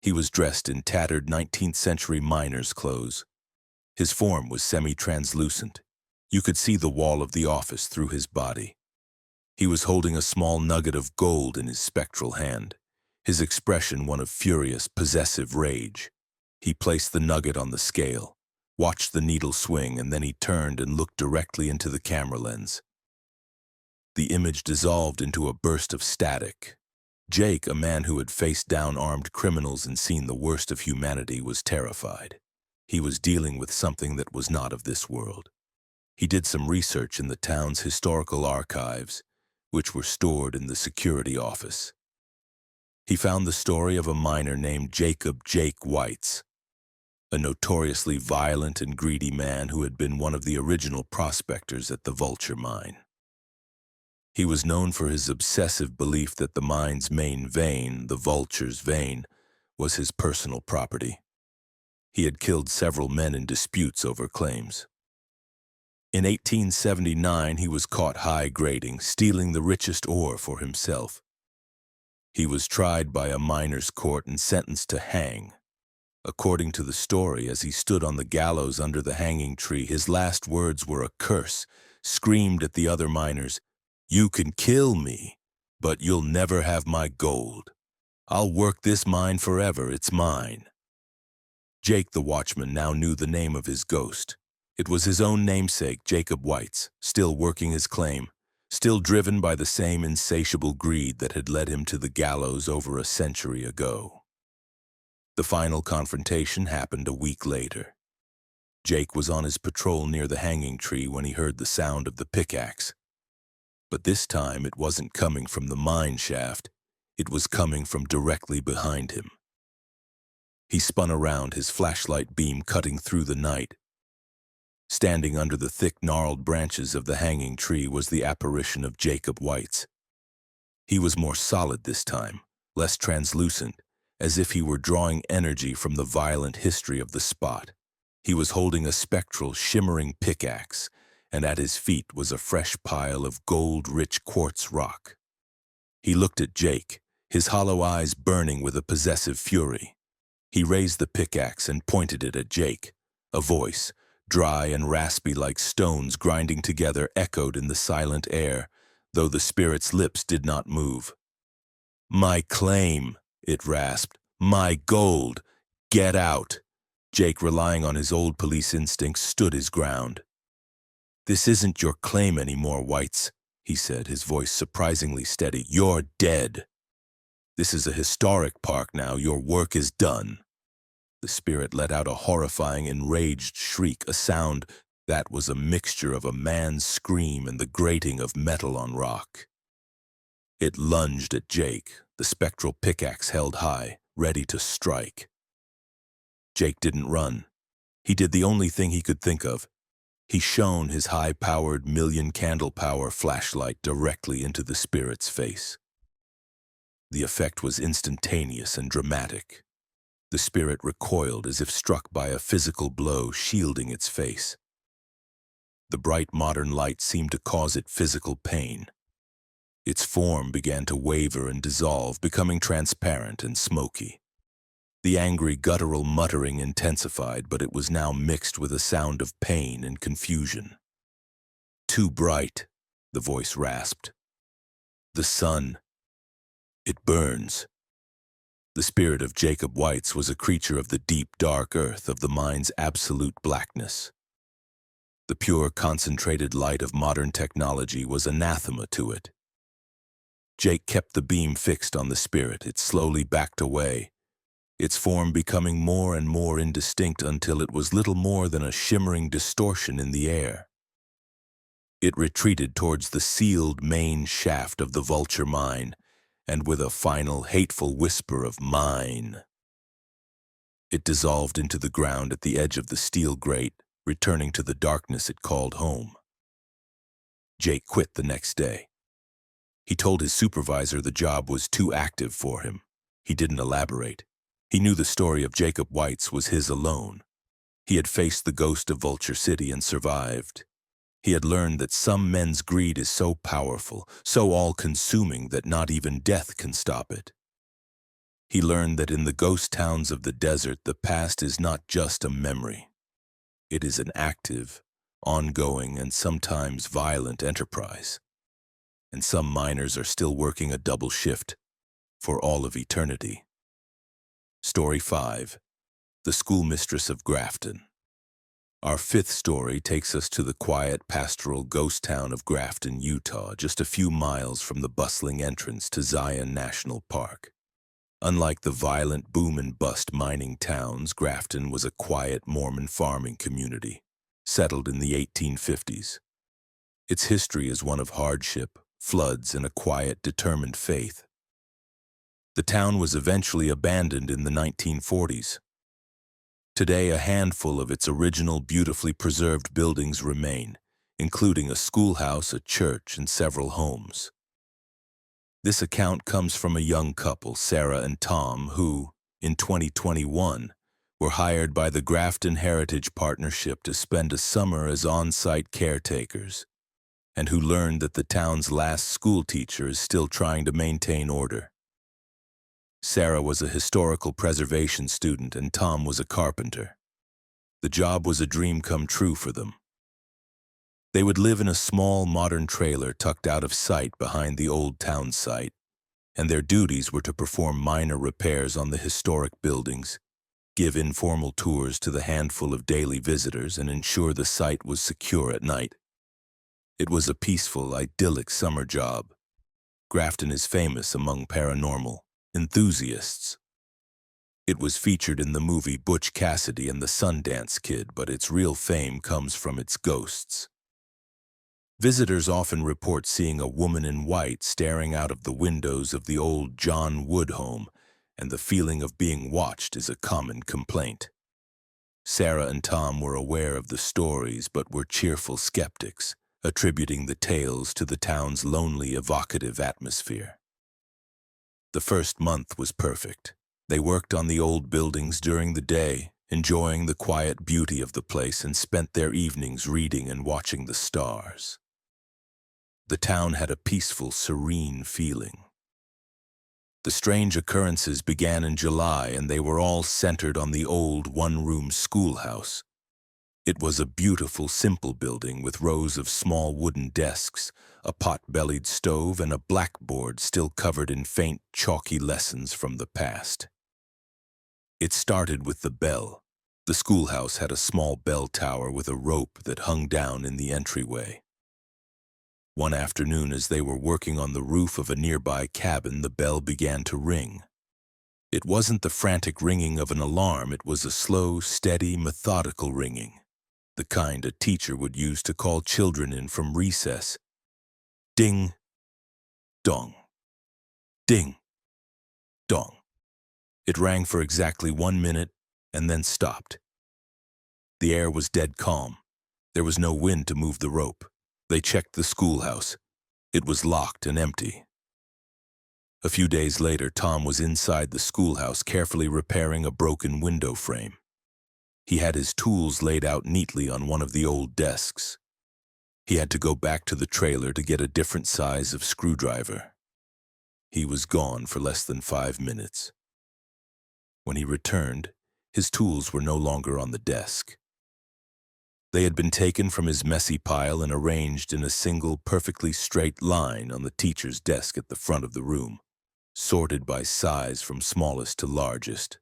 He was dressed in tattered 19th-century miner's clothes. His form was semi-translucent. You could see the wall of the office through his body. He was holding a small nugget of gold in his spectral hand, his expression one of furious, possessive rage. He placed the nugget on the scale, watched the needle swing, and then he turned and looked directly into the camera lens. The image dissolved into a burst of static. Jake, a man who had faced down armed criminals and seen the worst of humanity, was terrified. He was dealing with something that was not of this world. He did some research in the town's historical archives, which were stored in the security office. He found the story of a miner named Jacob "Jake" Whites, a notoriously violent and greedy man who had been one of the original prospectors at the Vulture mine. He was known for his obsessive belief that the mine's main vein, the Vulture's vein, was his personal property. He had killed several men in disputes over claims. In 1879, he was caught high-grading, stealing the richest ore for himself. He was tried by a miner's court and sentenced to hang. According to the story, as he stood on the gallows under the hanging tree, his last words were a curse, screamed at the other miners, "You can kill me, but you'll never have my gold. I'll work this mine forever, it's mine." Jake the watchman now knew the name of his ghost. It was his own namesake, Jacob Whites, still working his claim, still driven by the same insatiable greed that had led him to the gallows over a century ago. The final confrontation happened a week later. Jake was on his patrol near the hanging tree when he heard the sound of the pickaxe. But this time it wasn't coming from the mine shaft, it was coming from directly behind him. He spun around, his flashlight beam cutting through the night. Standing under the thick, gnarled branches of the hanging tree was the apparition of Jacob Whites. He was more solid this time, less translucent, as if he were drawing energy from the violent history of the spot. He was holding a spectral, shimmering pickaxe, and at his feet was a fresh pile of gold-rich quartz rock. He looked at Jake, his hollow eyes burning with a possessive fury. He raised the pickaxe and pointed it at Jake. A voice, dry and raspy like stones grinding together, echoed in the silent air, though the spirit's lips did not move. "My claim," it rasped. "My gold. Get out." Jake, relying on his old police instincts, stood his ground. "This isn't your claim anymore, Whites," he said, his voice surprisingly steady. "You're dead. This is a historic park now. Your work is done." The spirit let out a horrifying, enraged shriek, a sound that was a mixture of a man's scream and the grating of metal on rock. It lunged at Jake, the spectral pickaxe held high, ready to strike. Jake didn't run. He did the only thing he could think of. He shone his high-powered, million-candle-power flashlight directly into the spirit's face. The effect was instantaneous and dramatic. The spirit recoiled as if struck by a physical blow, shielding its face. The bright modern light seemed to cause it physical pain. Its form began to waver and dissolve, becoming transparent and smoky. The angry, guttural muttering intensified, but it was now mixed with a sound of pain and confusion. "Too bright," the voice rasped. "The sun. It burns." The spirit of Jacob Whites was a creature of the deep, dark earth, of the mind's absolute blackness. The pure, concentrated light of modern technology was anathema to it. Jake kept the beam fixed on the spirit. It slowly backed away, its form becoming more and more indistinct until it was little more than a shimmering distortion in the air. It retreated towards the sealed main shaft of the vulture mine, and with a final, hateful whisper of "mine," it dissolved into the ground at the edge of the steel grate, returning to the darkness it called home. Jake quit the next day. He told his supervisor the job was too active for him. He didn't elaborate. He knew the story of Jacob Whites was his alone. He had faced the ghost of Vulture City and survived. He had learned that some men's greed is so powerful, so all-consuming that not even death can stop it. He learned that in the ghost towns of the desert, the past is not just a memory. It is an active, ongoing, and sometimes violent enterprise. And some miners are still working a double shift for all of eternity. Story 5. The Schoolmistress of Grafton. Our fifth story takes us to the quiet, pastoral ghost town of Grafton, Utah, just a few miles from the bustling entrance to Zion National Park. Unlike the violent boom-and-bust mining towns, Grafton was a quiet Mormon farming community, settled in the 1850s. Its history is one of hardship, floods, and a quiet, determined faith. The town was eventually abandoned in the 1940s. Today, a handful of its original, beautifully preserved buildings remain, including a schoolhouse, a church, and several homes. This account comes from a young couple, Sarah and Tom, who, in 2021, were hired by the Grafton Heritage Partnership to spend a summer as on-site caretakers, and who learned that the town's last school teacher is still trying to maintain order. Sarah was a historical preservation student and Tom was a carpenter. The job was a dream come true for them. They would live in a small modern trailer tucked out of sight behind the old town site, and their duties were to perform minor repairs on the historic buildings, give informal tours to the handful of daily visitors, and ensure the site was secure at night. It was a peaceful, idyllic summer job. Grafton is famous among paranormal enthusiasts. It was featured in the movie Butch Cassidy and the Sundance Kid, but its real fame comes from its ghosts. Visitors often report seeing a woman in white staring out of the windows of the old John Wood home, and the feeling of being watched is a common complaint. Sarah and Tom were aware of the stories but were cheerful skeptics, attributing the tales to the town's lonely, evocative atmosphere. The first month was perfect. They worked on the old buildings during the day, enjoying the quiet beauty of the place, and spent their evenings reading and watching the stars. The town had a peaceful, serene feeling. The strange occurrences began in July, and they were all centered on the old one-room schoolhouse. It was a beautiful, simple building with rows of small wooden desks, a pot-bellied stove, and a blackboard still covered in faint, chalky lessons from the past. It started with the bell. The schoolhouse had a small bell tower with a rope that hung down in the entryway. One afternoon, as they were working on the roof of a nearby cabin, the bell began to ring. It wasn't the frantic ringing of an alarm, it was a slow, steady, methodical ringing, the kind a teacher would use to call children in from recess. Ding, dong, ding, dong. It rang for exactly 1 minute and then stopped. The air was dead calm. There was no wind to move the rope. They checked the schoolhouse. It was locked and empty. A few days later, Tom was inside the schoolhouse carefully repairing a broken window frame. He had his tools laid out neatly on one of the old desks. He had to go back to the trailer to get a different size of screwdriver. He was gone for less than 5 minutes. When he returned, his tools were no longer on the desk. They had been taken from his messy pile and arranged in a single, perfectly straight line on the teacher's desk at the front of the room, sorted by size from smallest to largest.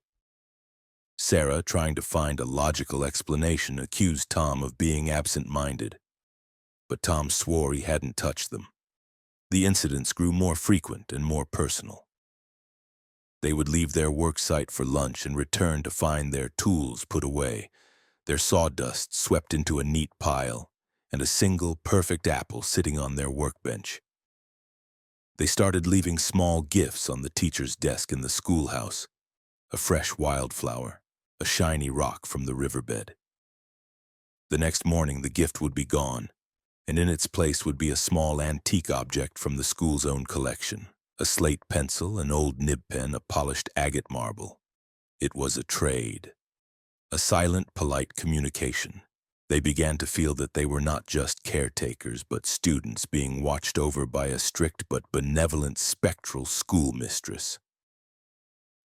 Sarah, trying to find a logical explanation, accused Tom of being absent-minded, but Tom swore he hadn't touched them. The incidents grew more frequent and more personal. They would leave their work site for lunch and return to find their tools put away, their sawdust swept into a neat pile, and a single perfect apple sitting on their workbench. They started leaving small gifts on the teacher's desk in the schoolhouse, a fresh wildflower, a shiny rock from the riverbed. The next morning the gift would be gone, and in its place would be a small antique object from the school's own collection, a slate pencil, an old nib pen, a polished agate marble. It was a trade. A silent, polite communication. They began to feel that they were not just caretakers, but students being watched over by a strict but benevolent spectral schoolmistress.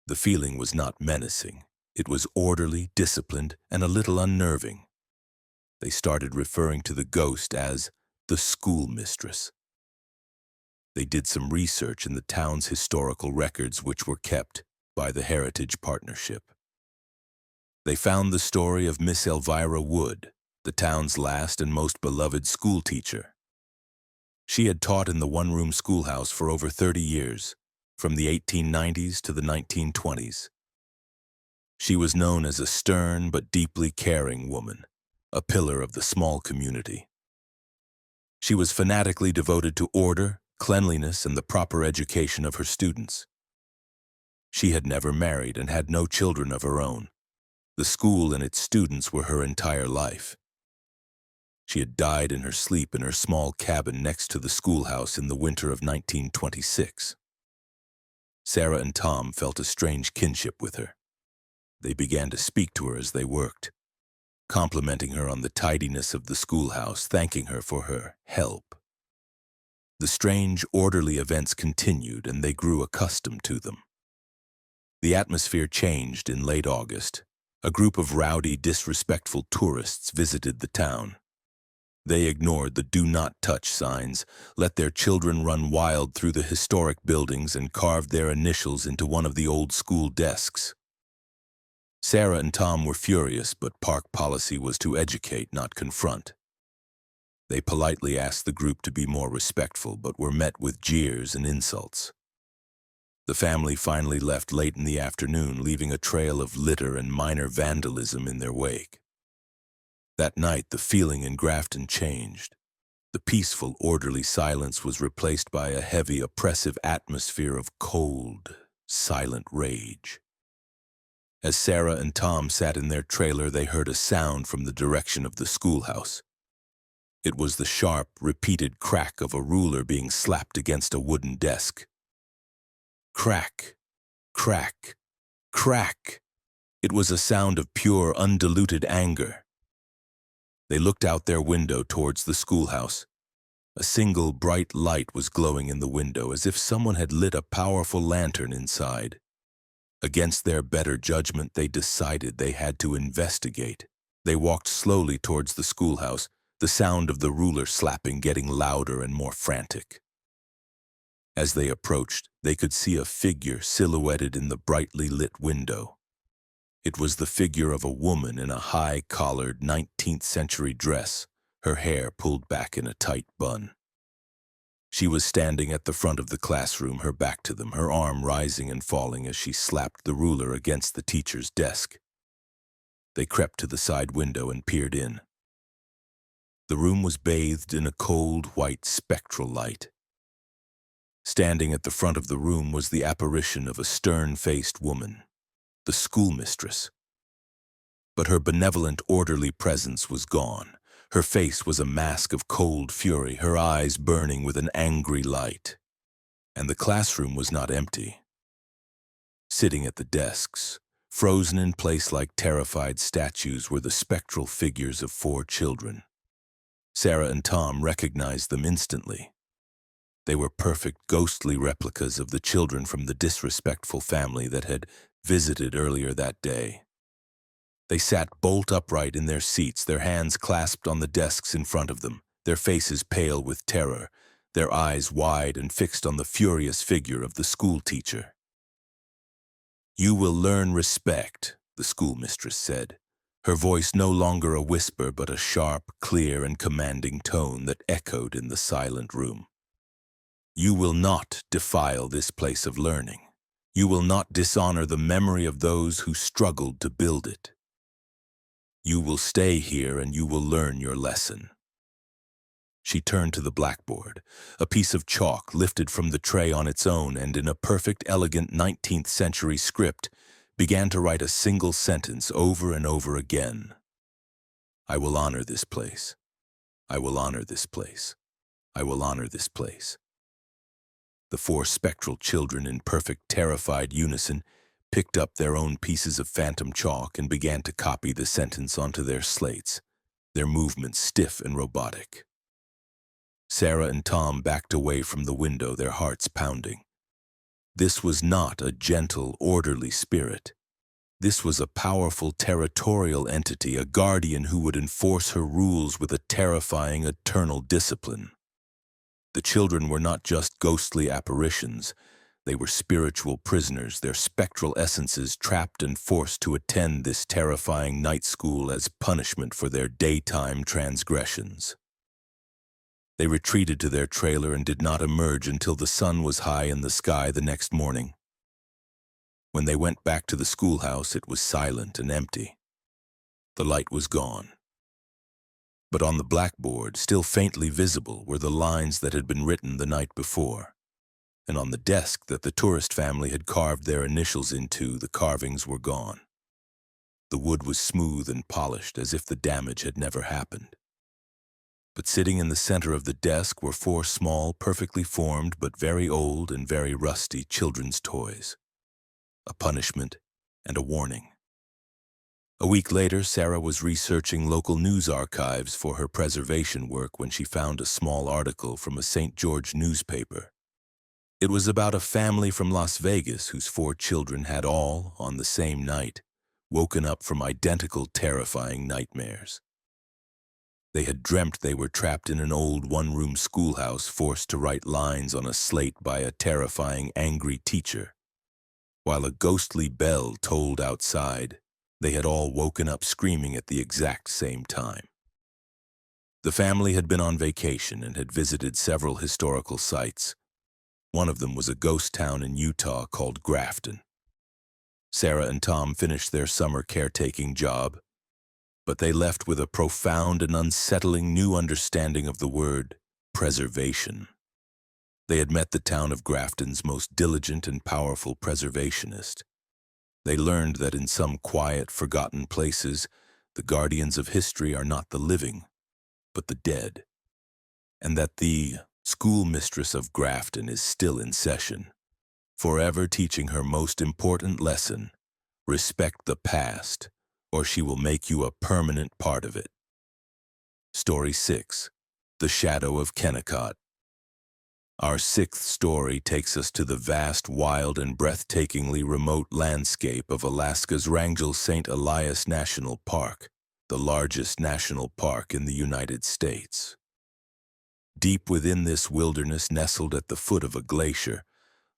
The feeling was not menacing. It was orderly, disciplined, and a little unnerving. They started referring to the ghost as the schoolmistress. They did some research in the town's historical records, which were kept by the Heritage Partnership. They found the story of Miss Elvira Wood, the town's last and most beloved schoolteacher. She had taught in the one-room schoolhouse for over 30 years, from the 1890s to the 1920s. She was known as a stern but deeply caring woman, a pillar of the small community. She was fanatically devoted to order, cleanliness, and the proper education of her students. She had never married and had no children of her own. The school and its students were her entire life. She had died in her sleep in her small cabin next to the schoolhouse in the winter of 1926. Sarah and Tom felt a strange kinship with her. They began to speak to her as they worked, complimenting her on the tidiness of the schoolhouse, thanking her for her help. The strange, orderly events continued, and they grew accustomed to them. The atmosphere changed in late August. A group of rowdy, disrespectful tourists visited the town. They ignored the "do not touch" signs, let their children run wild through the historic buildings, and carved their initials into one of the old school desks. Sarah and Tom were furious, but park policy was to educate, not confront. They politely asked the group to be more respectful, but were met with jeers and insults. The family finally left late in the afternoon, leaving a trail of litter and minor vandalism in their wake. That night, the feeling in Grafton changed. The peaceful, orderly silence was replaced by a heavy, oppressive atmosphere of cold, silent rage. As Sarah and Tom sat in their trailer, they heard a sound from the direction of the schoolhouse. It was the sharp, repeated crack of a ruler being slapped against a wooden desk. Crack, crack, crack. It was a sound of pure, undiluted anger. They looked out their window towards the schoolhouse. A single bright light was glowing in the window, as if someone had lit a powerful lantern inside. Against their better judgment, they decided they had to investigate. They walked slowly towards the schoolhouse, the sound of the ruler slapping getting louder and more frantic. As they approached, they could see a figure silhouetted in the brightly lit window. It was the figure of a woman in a high-collared 19th-century dress, her hair pulled back in a tight bun. She was standing at the front of the classroom, her back to them, her arm rising and falling as she slapped the ruler against the teacher's desk. They crept to the side window and peered in. The room was bathed in a cold, white, spectral light. Standing at the front of the room was the apparition of a stern-faced woman, the schoolmistress. But her benevolent, orderly presence was gone. Her face was a mask of cold fury, her eyes burning with an angry light. And the classroom was not empty. Sitting at the desks, frozen in place like terrified statues, were the spectral figures of 4 children. Sarah and Tom recognized them instantly. They were perfect ghostly replicas of the children from the disrespectful family that had visited earlier that day. They sat bolt upright in their seats, their hands clasped on the desks in front of them, their faces pale with terror, their eyes wide and fixed on the furious figure of the schoolteacher. "You will learn respect," the schoolmistress said, her voice no longer a whisper but a sharp, clear, and commanding tone that echoed in the silent room. "You will not defile this place of learning. You will not dishonor the memory of those who struggled to build it. You will stay here and you will learn your lesson." She turned to the blackboard, a piece of chalk lifted from the tray on its own, and in a perfect, elegant 19th-century script began to write a single sentence over and over again. "I will honor this place. I will honor this place. I will honor this place." The 4 spectral children, in perfect, terrified unison, picked up their own pieces of phantom chalk and began to copy the sentence onto their slates, their movements stiff and robotic. Sarah and Tom backed away from the window, their hearts pounding. This was not a gentle, orderly spirit. This was a powerful, territorial entity, a guardian who would enforce her rules with a terrifying, eternal discipline. The children were not just ghostly apparitions. They were spiritual prisoners, their spectral essences trapped and forced to attend this terrifying night school as punishment for their daytime transgressions. They retreated to their trailer and did not emerge until the sun was high in the sky the next morning. When they went back to the schoolhouse, it was silent and empty. The light was gone. But on the blackboard, still faintly visible, were the lines that had been written the night before. And on the desk that the tourist family had carved their initials into, the carvings were gone. The wood was smooth and polished, as if the damage had never happened. But sitting in the center of the desk were 4 small, perfectly formed, but very old and very rusty children's toys. A punishment and a warning. A week later, Sarah was researching local news archives for her preservation work when she found a small article from a St. George newspaper. It was about a family from Las Vegas whose 4 children had all, on the same night, woken up from identical, terrifying nightmares. They had dreamt they were trapped in an old one-room schoolhouse, forced to write lines on a slate by a terrifying, angry teacher. While a ghostly bell tolled outside, they had all woken up screaming at the exact same time. The family had been on vacation and had visited several historical sites. One of them was a ghost town in Utah called Grafton. Sarah and Tom finished their summer caretaking job, but they left with a profound and unsettling new understanding of the word preservation. They had met the town of Grafton's most diligent and powerful preservationist. They learned that in some quiet, forgotten places, the guardians of history are not the living, but the dead, and that the schoolmistress of Grafton is still in session, forever teaching her most important lesson: Respect the past, or she will make you a permanent part of it. Story 6. The Shadow of Kennecott. Our sixth story takes us to the vast, wild, and breathtakingly remote landscape of Alaska's Wrangell St. Elias National Park, the largest national park in the United States. Deep within this wilderness, nestled at the foot of a glacier,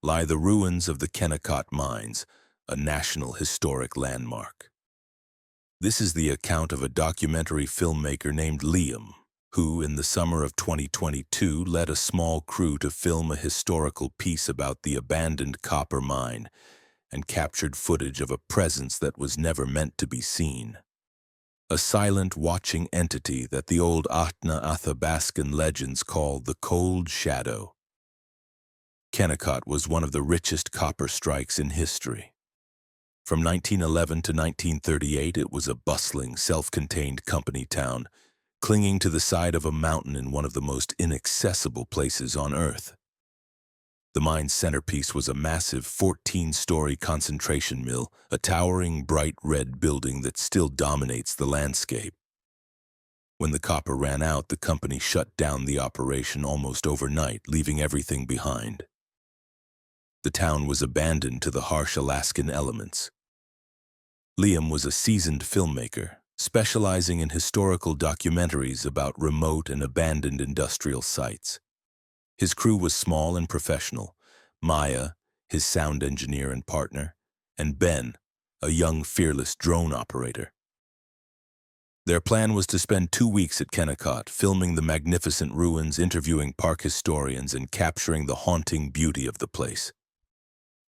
lie the ruins of the Kennecott Mines, a national historic landmark. This is the account of a documentary filmmaker named Liam, who, in the summer of 2022, led a small crew to film a historical piece about the abandoned copper mine and captured footage of a presence that was never meant to be seen. A silent, watching entity that the old Ahtna Athabascan legends call the Cold Shadow. Kennecott was one of the richest copper strikes in history. From 1911 to 1938, it was a bustling, self-contained company town, clinging to the side of a mountain in one of the most inaccessible places on Earth. The mine's centerpiece was a massive 14-story concentration mill, a towering, bright red building that still dominates the landscape. When the copper ran out, the company shut down the operation almost overnight, leaving everything behind. The town was abandoned to the harsh Alaskan elements. Liam was a seasoned filmmaker, specializing in historical documentaries about remote and abandoned industrial sites. His crew was small and professional: Maya, his sound engineer and partner, and Ben, a young, fearless drone operator. Their plan was to spend 2 weeks at Kennecott, filming the magnificent ruins, interviewing park historians, and capturing the haunting beauty of the place.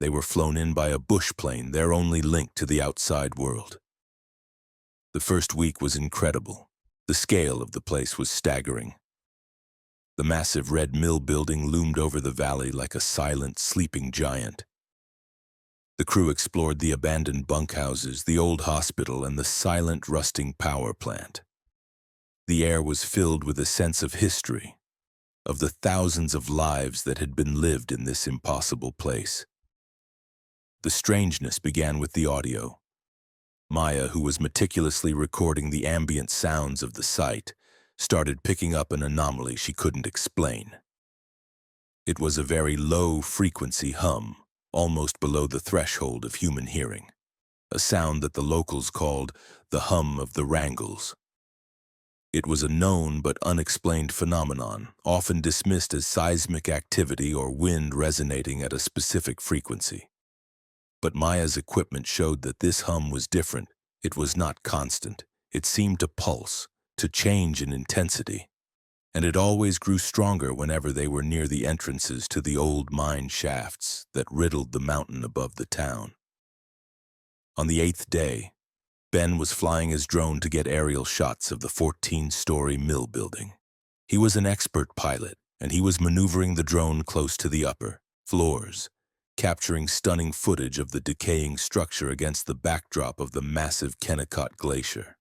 They were flown in by a bush plane, their only link to the outside world. The first week was incredible. The scale of the place was staggering. The massive red mill building loomed over the valley like a silent, sleeping giant. The crew explored the abandoned bunkhouses, the old hospital, and the silent, rusting power plant. The air was filled with a sense of history, of the thousands of lives that had been lived in this impossible place. The strangeness began with the audio. Maya, who was meticulously recording the ambient sounds of the site, started picking up an anomaly she couldn't explain. It was a very low-frequency hum, almost below the threshold of human hearing, a sound that the locals called the hum of the Wrangels. It was a known but unexplained phenomenon, often dismissed as seismic activity or wind resonating at a specific frequency. But Maya's equipment showed that this hum was different. It was not constant. It seemed to pulse, to change in intensity. And it always grew stronger whenever they were near the entrances to the old mine shafts that riddled the mountain above the town. On the 8th day, Ben was flying his drone to get aerial shots of the 14-story mill building. He was an expert pilot, and he was maneuvering the drone close to the upper floors, capturing stunning footage of the decaying structure against the backdrop of the massive Kennecott Glacier.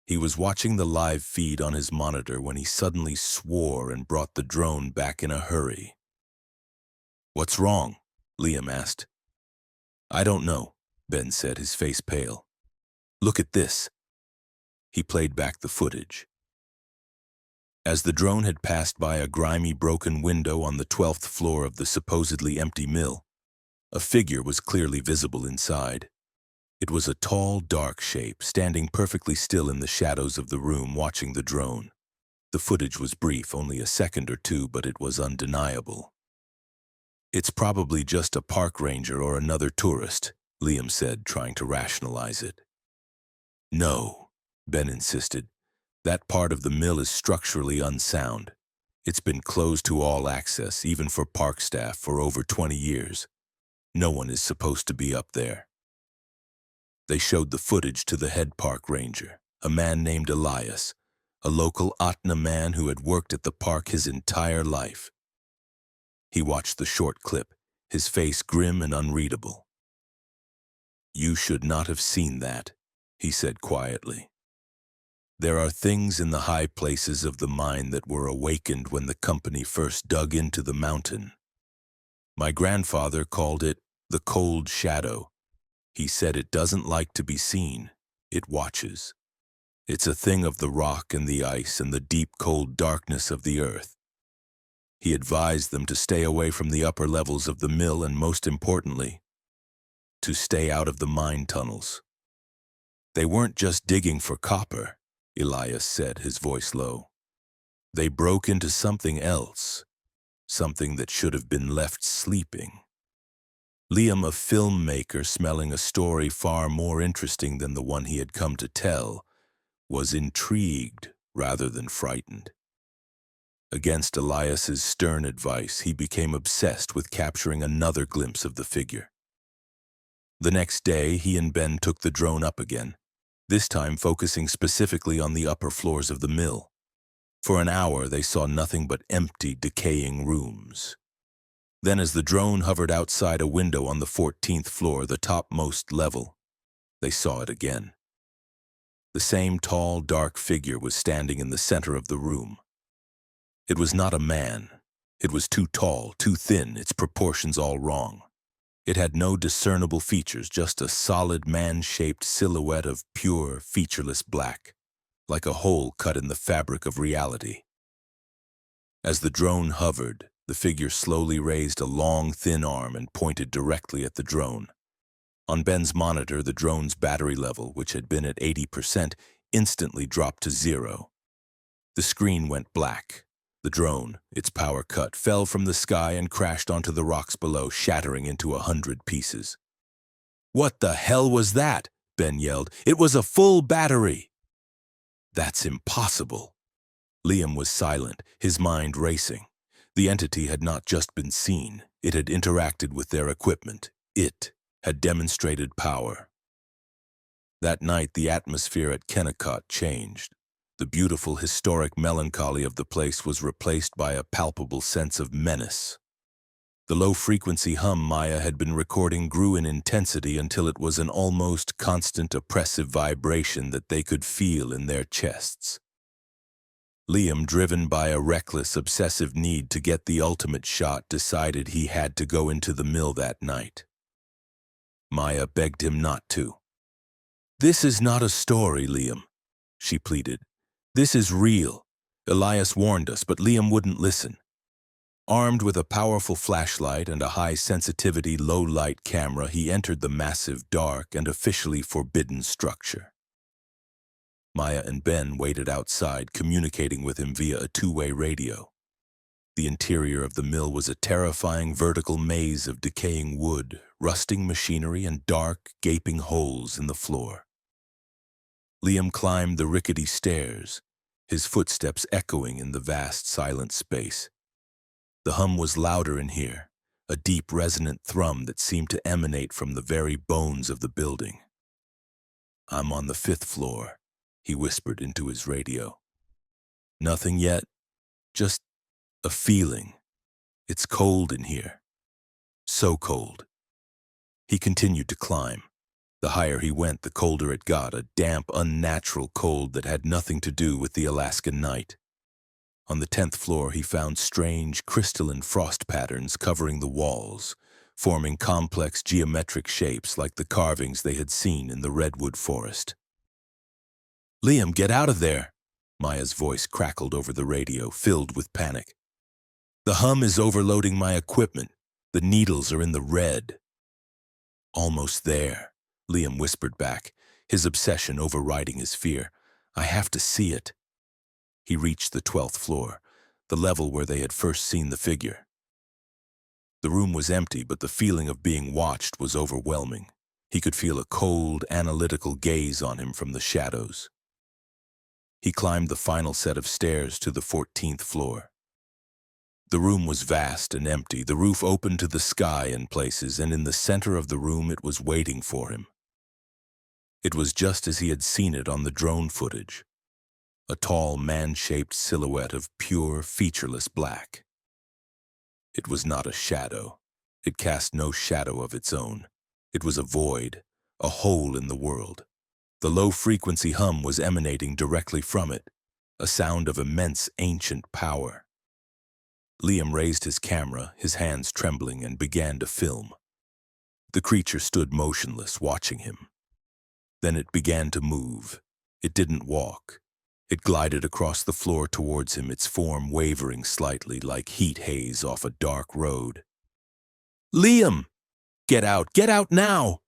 He was watching the live feed on his monitor when he suddenly swore and brought the drone back in a hurry. "What's wrong?" Liam asked. "I don't know," Ben said, his face pale. "Look at this." He played back the footage. As the drone had passed by a grimy, broken window on the 12th floor of the supposedly empty mill, a figure was clearly visible inside. It was a tall, dark shape, standing perfectly still in the shadows of the room, watching the drone. The footage was brief, only a second or two, but it was undeniable. "It's probably just a park ranger or another tourist," Liam said, trying to rationalize it. "No," Ben insisted. "That part of the mill is structurally unsound. It's been closed to all access, even for park staff, for over 20 years. No one is supposed to be up there." They showed the footage to the head park ranger, a man named Elias, a local Ahtna man who had worked at the park his entire life. He watched the short clip, his face grim and unreadable. "You should not have seen that," he said quietly. "There are things in the high places of the mine that were awakened when the company first dug into the mountain. My grandfather called it the Cold Shadow. He said it doesn't like to be seen, it watches. It's a thing of the rock and the ice and the deep cold darkness of the earth. He advised them to stay away from the upper levels of the mill and, most importantly, to stay out of the mine tunnels. They weren't just digging for copper, Elias said, his voice low. They broke into something else, something that should have been left sleeping. Liam, a filmmaker smelling a story far more interesting than the one he had come to tell, was intrigued rather than frightened. Against Elias's stern advice, he became obsessed with capturing another glimpse of the figure. The next day, he and Ben took the drone up again, this time focusing specifically on the upper floors of the mill. For an hour, they saw nothing but empty, decaying rooms. Then, as the drone hovered outside a window on the 14th floor, the topmost level, they saw it again. The same tall, dark figure was standing in the center of the room. It was not a man. It was too tall, too thin, its proportions all wrong. It had no discernible features, just a solid man-shaped silhouette of pure, featureless black, like a hole cut in the fabric of reality. As the drone hovered, the figure slowly raised a long, thin arm and pointed directly at the drone. On Ben's monitor, the drone's battery level, which had been at 80%, instantly dropped to 0. The screen went black. The drone, its power cut, fell from the sky and crashed onto the rocks below, shattering into 100 pieces. "What the hell was that?" Ben yelled. "It was a full battery!" "That's impossible." Liam was silent, his mind racing. The entity had not just been seen. It had interacted with their equipment. It had demonstrated power. That night, the atmosphere at Kennecott changed. The beautiful, historic melancholy of the place was replaced by a palpable sense of menace. The low-frequency hum Maya had been recording grew in intensity until it was an almost constant oppressive vibration that they could feel in their chests. Liam, driven by a reckless, obsessive need to get the ultimate shot, decided he had to go into the mill that night. Maya begged him not to. "This is not a story, Liam," she pleaded. "This is real. Elias warned us, but Liam wouldn't listen." Armed with a powerful flashlight and a high-sensitivity, low-light camera, he entered the massive, dark, and officially forbidden structure. Maya and Ben waited outside, communicating with him via a two-way radio. The interior of the mill was a terrifying vertical maze of decaying wood, rusting machinery, and dark, gaping holes in the floor. Liam climbed the rickety stairs, his footsteps echoing in the vast, silent space. The hum was louder in here, a deep, resonant thrum that seemed to emanate from the very bones of the building. "I'm on the 5th floor," he whispered into his radio. "Nothing yet, just a feeling. It's cold in here. So cold." He continued to climb. The higher he went, the colder it got, a damp, unnatural cold that had nothing to do with the Alaskan night. On the 10th floor, he found strange, crystalline frost patterns covering the walls, forming complex geometric shapes like the carvings they had seen in the redwood forest. "Liam, get out of there!" Maya's voice crackled over the radio, filled with panic. "The hum is overloading my equipment. The needles are in the red." "Almost there," Liam whispered back, his obsession overriding his fear. "I have to see it." He reached the 12th floor, the level where they had first seen the figure. The room was empty, but the feeling of being watched was overwhelming. He could feel a cold, analytical gaze on him from the shadows. He climbed the final set of stairs to the 14th floor. The room was vast and empty. The roof opened to the sky in places, and in the center of the room it was waiting for him. It was just as he had seen it on the drone footage. A tall, man-shaped silhouette of pure, featureless black. It was not a shadow. It cast no shadow of its own. It was a void, a hole in the world. The low-frequency hum was emanating directly from it, a sound of immense, ancient power. Liam raised his camera, his hands trembling, and began to film. The creature stood motionless, watching him. Then it began to move. It didn't walk. It glided across the floor towards him, its form wavering slightly like heat haze off a dark road. "Liam! Get out now!"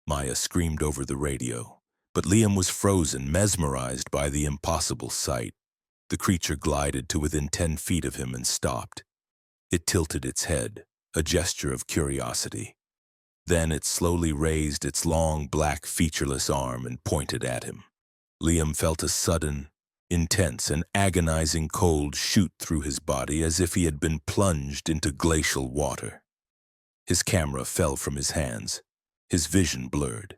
Maya screamed over the radio, but Liam was frozen, mesmerized by the impossible sight. The creature glided to within 10 feet of him and stopped. It tilted its head, a gesture of curiosity. Then it slowly raised its long, black, featureless arm and pointed at him. Liam felt a sudden, intense, and agonizing cold shoot through his body as if he had been plunged into glacial water. His camera fell from his hands, his vision blurred.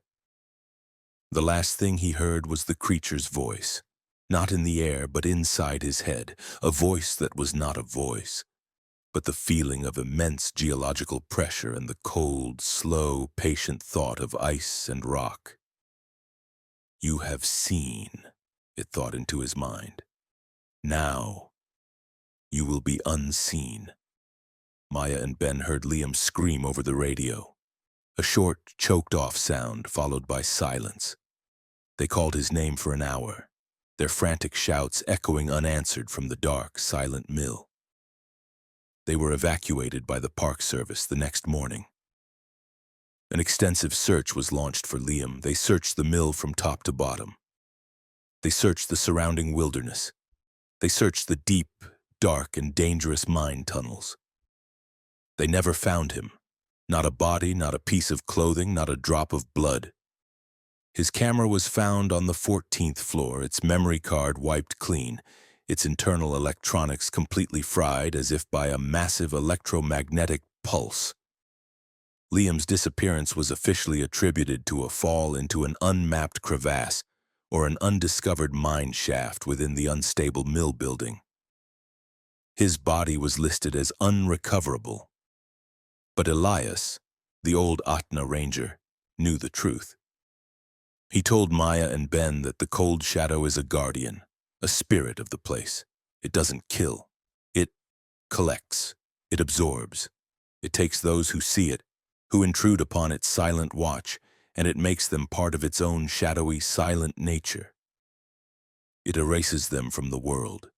The last thing he heard was the creature's voice, not in the air but inside his head, a voice that was not a voice, but the feeling of immense geological pressure and the cold, slow, patient thought of ice and rock. "You have seen," it thought into his mind. "Now, you will be unseen." Maya and Ben heard Liam scream over the radio. A short, choked-off sound followed by silence. They called his name for an hour, their frantic shouts echoing unanswered from the dark, silent mill. They were evacuated by the Park Service the next morning. An extensive search was launched for Liam. They searched the mill from top to bottom. They searched the surrounding wilderness. They searched the deep, dark, and dangerous mine tunnels. They never found him. Not a body, not a piece of clothing, not a drop of blood. His camera was found on the 14th floor, its memory card wiped clean, its internal electronics completely fried as if by a massive electromagnetic pulse. Liam's disappearance was officially attributed to a fall into an unmapped crevasse or an undiscovered mine shaft within the unstable mill building. His body was listed as unrecoverable. But Elias, the old Atna ranger, knew the truth. He told Maya and Ben that the cold shadow is a guardian, a spirit of the place. It doesn't kill. It collects. It absorbs. It takes those who see it, who intrude upon its silent watch, and it makes them part of its own shadowy, silent nature. It erases them from the world.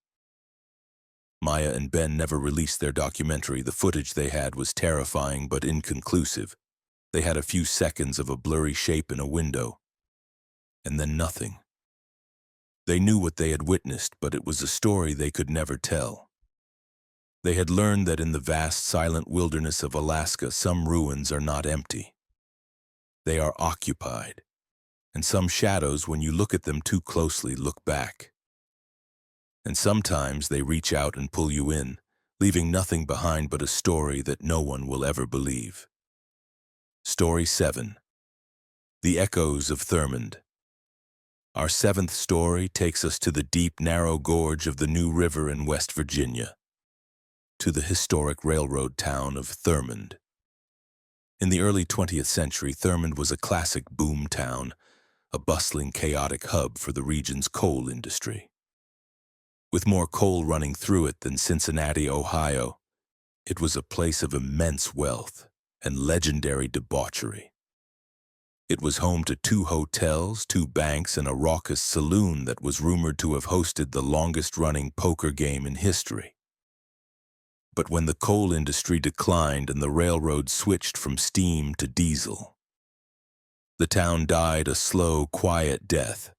Maya and Ben never released their documentary. The footage they had was terrifying but inconclusive. They had a few seconds of a blurry shape in a window, and then nothing. They knew what they had witnessed, but it was a story they could never tell. They had learned that in the vast, silent wilderness of Alaska, some ruins are not empty. They are occupied, and some shadows, when you look at them too closely, look back. And sometimes they reach out and pull you in, leaving nothing behind but a story that no one will ever believe. Story 7. The Echoes of Thurmond. Our 7th story takes us to the deep, narrow gorge of the New River in West Virginia, to the historic railroad town of Thurmond. In the early 20th century, Thurmond was a classic boom town, a bustling, chaotic hub for the region's coal industry. With more coal running through it than Cincinnati, Ohio, it was a place of immense wealth and legendary debauchery. It was home to 2 hotels, 2 banks, and a raucous saloon that was rumored to have hosted the longest-running poker game in history. But when the coal industry declined and the railroad switched from steam to diesel, the town died a slow, quiet death.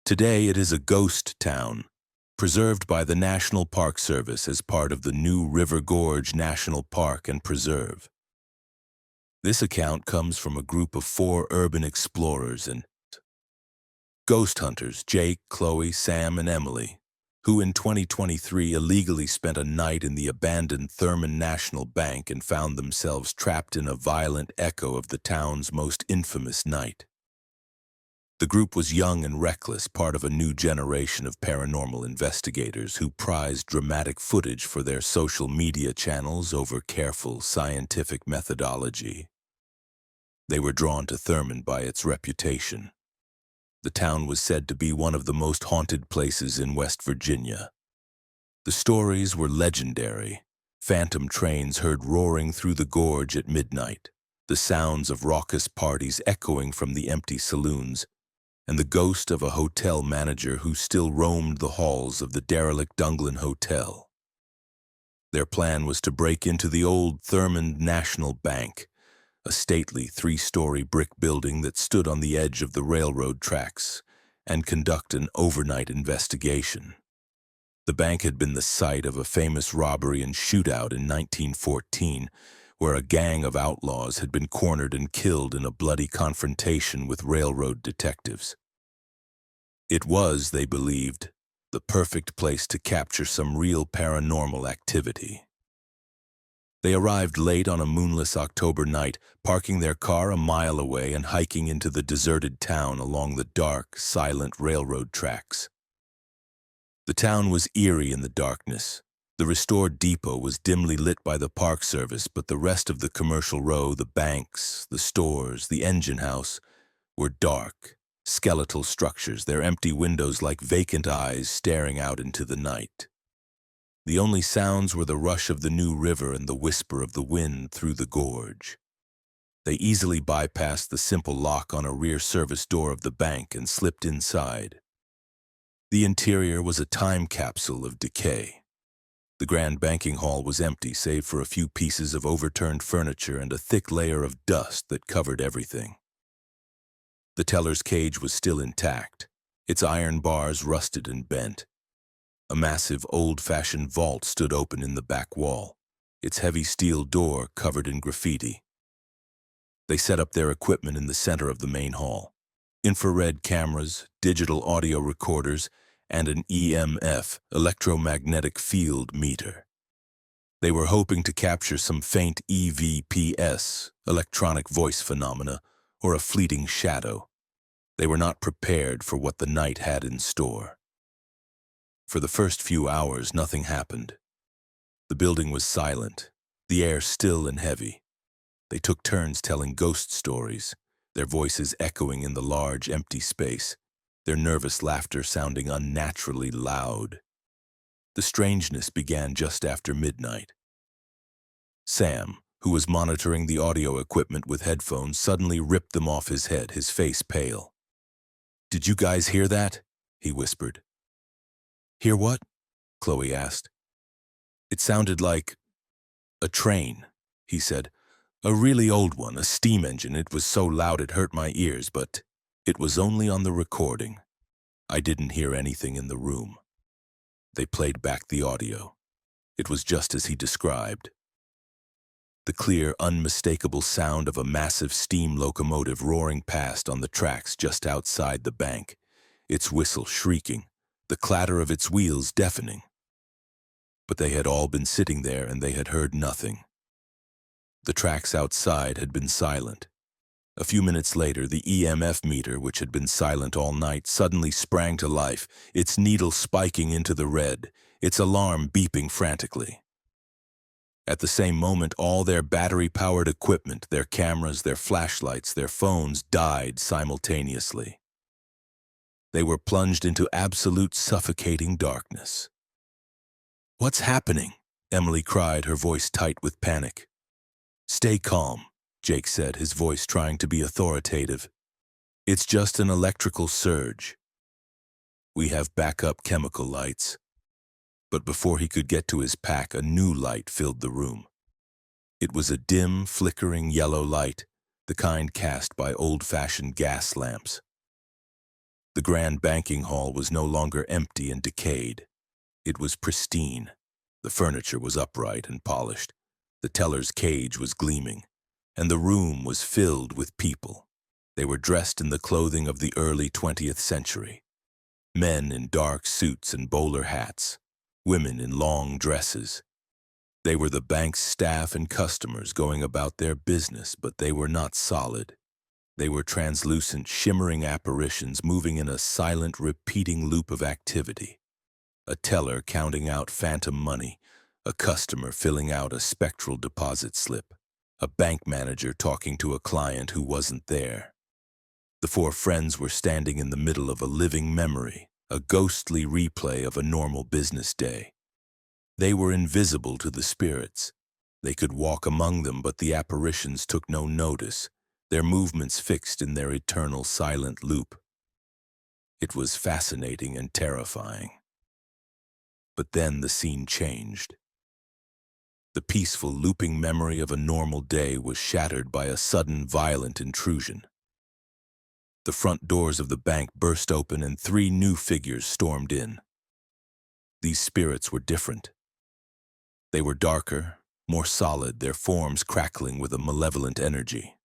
Today it is a ghost town, preserved by the National Park Service as part of the New River Gorge National Park and Preserve. This account comes from a group of 4 urban explorers and ghost hunters, Jake, Chloe, Sam, and Emily, who in 2023 illegally spent a night in the abandoned Thurmond National Bank and found themselves trapped in a violent echo of the town's most infamous night. The group was young and reckless, part of a new generation of paranormal investigators who prized dramatic footage for their social media channels over careful scientific methodology. They were drawn to Thurmond by its reputation. The town was said to be one of the most haunted places in West Virginia. The stories were legendary. Phantom trains heard roaring through the gorge at midnight. the sounds of raucous parties echoing from the empty saloons, and the ghost of a hotel manager who still roamed the halls of the derelict Dunglin Hotel. Their plan was to break into the old Thurmond National Bank, a stately three-story brick building that stood on the edge of the railroad tracks, and conduct an overnight investigation. The bank had been the site of a famous robbery and shootout in 1914, where a gang of outlaws had been cornered and killed in a bloody confrontation with railroad detectives. It was, they believed, the perfect place to capture some real paranormal activity. They arrived late on a moonless October night, parking their car a mile away and hiking into the deserted town along the dark, silent railroad tracks. The town was eerie in the darkness. The restored depot was dimly lit by the park service, but the rest of the commercial row, the banks, the stores, the engine house, were dark, skeletal structures, their empty windows like vacant eyes staring out into the night. The only sounds were the rush of the New River and the whisper of the wind through the gorge. They easily bypassed the simple lock on a rear service door of the bank and slipped inside. The interior was a time capsule of decay. The grand banking hall was empty save for a few pieces of overturned furniture and a thick layer of dust that covered everything. The teller's cage was still intact, its iron bars rusted and bent. A massive, old-fashioned vault stood open in the back wall, its heavy steel door covered in graffiti. They set up their equipment in the center of the main hall. Infrared cameras, digital audio recorders, and an EMF, electromagnetic field meter. They were hoping to capture some faint EVPS, electronic voice phenomena, or a fleeting shadow. They were not prepared for what the night had in store. For the first few hours, nothing happened. The building was silent, the air still and heavy. They took turns telling ghost stories, their voices echoing in the large, empty space, their nervous laughter sounding unnaturally loud. The strangeness began just after midnight. Sam, who was monitoring the audio equipment with headphones, suddenly ripped them off his head, his face pale. "Did you guys hear that?" he whispered. "Hear what?" Chloe asked. "It sounded like a train," he said. "A really old one, a steam engine. It was so loud it hurt my ears, but it was only on the recording. I didn't hear anything in the room." They played back the audio. It was just as he described. The clear, unmistakable sound of a massive steam locomotive roaring past on the tracks just outside the bank, its whistle shrieking, the clatter of its wheels deafening. But they had all been sitting there and they had heard nothing. The tracks outside had been silent. A few minutes later, the EMF meter, which had been silent all night, suddenly sprang to life, its needle spiking into the red, its alarm beeping frantically. At the same moment, all their battery-powered equipment, their cameras, their flashlights, their phones, died simultaneously. They were plunged into absolute suffocating darkness. "What's happening?" Emily cried, her voice tight with panic. "Stay calm," Jake said, his voice trying to be authoritative. "It's just an electrical surge. We have backup chemical lights." But before he could get to his pack, a new light filled the room. It was a dim, flickering yellow light, the kind cast by old-fashioned gas lamps. The grand banking hall was no longer empty and decayed. It was pristine. The furniture was upright and polished. The teller's cage was gleaming, and the room was filled with people. They were dressed in the clothing of the early 20th century. Men in dark suits and bowler hats, women in long dresses. They were the bank's staff and customers going about their business, but they were not solid. They were translucent, shimmering apparitions moving in a silent, repeating loop of activity. A teller counting out phantom money, a customer filling out a spectral deposit slip, a bank manager talking to a client who wasn't there. The four friends were standing in the middle of a living memory, a ghostly replay of a normal business day. They were invisible to the spirits, They could walk among them, but the apparitions took no notice, their movements fixed in their eternal silent loop. It was fascinating and terrifying. But then the scene changed. The peaceful, looping memory of a normal day was shattered by a sudden, violent intrusion. The front doors of the bank burst open and 3 new figures stormed in. These spirits were different. They were darker, more solid, their forms crackling with a malevolent energy.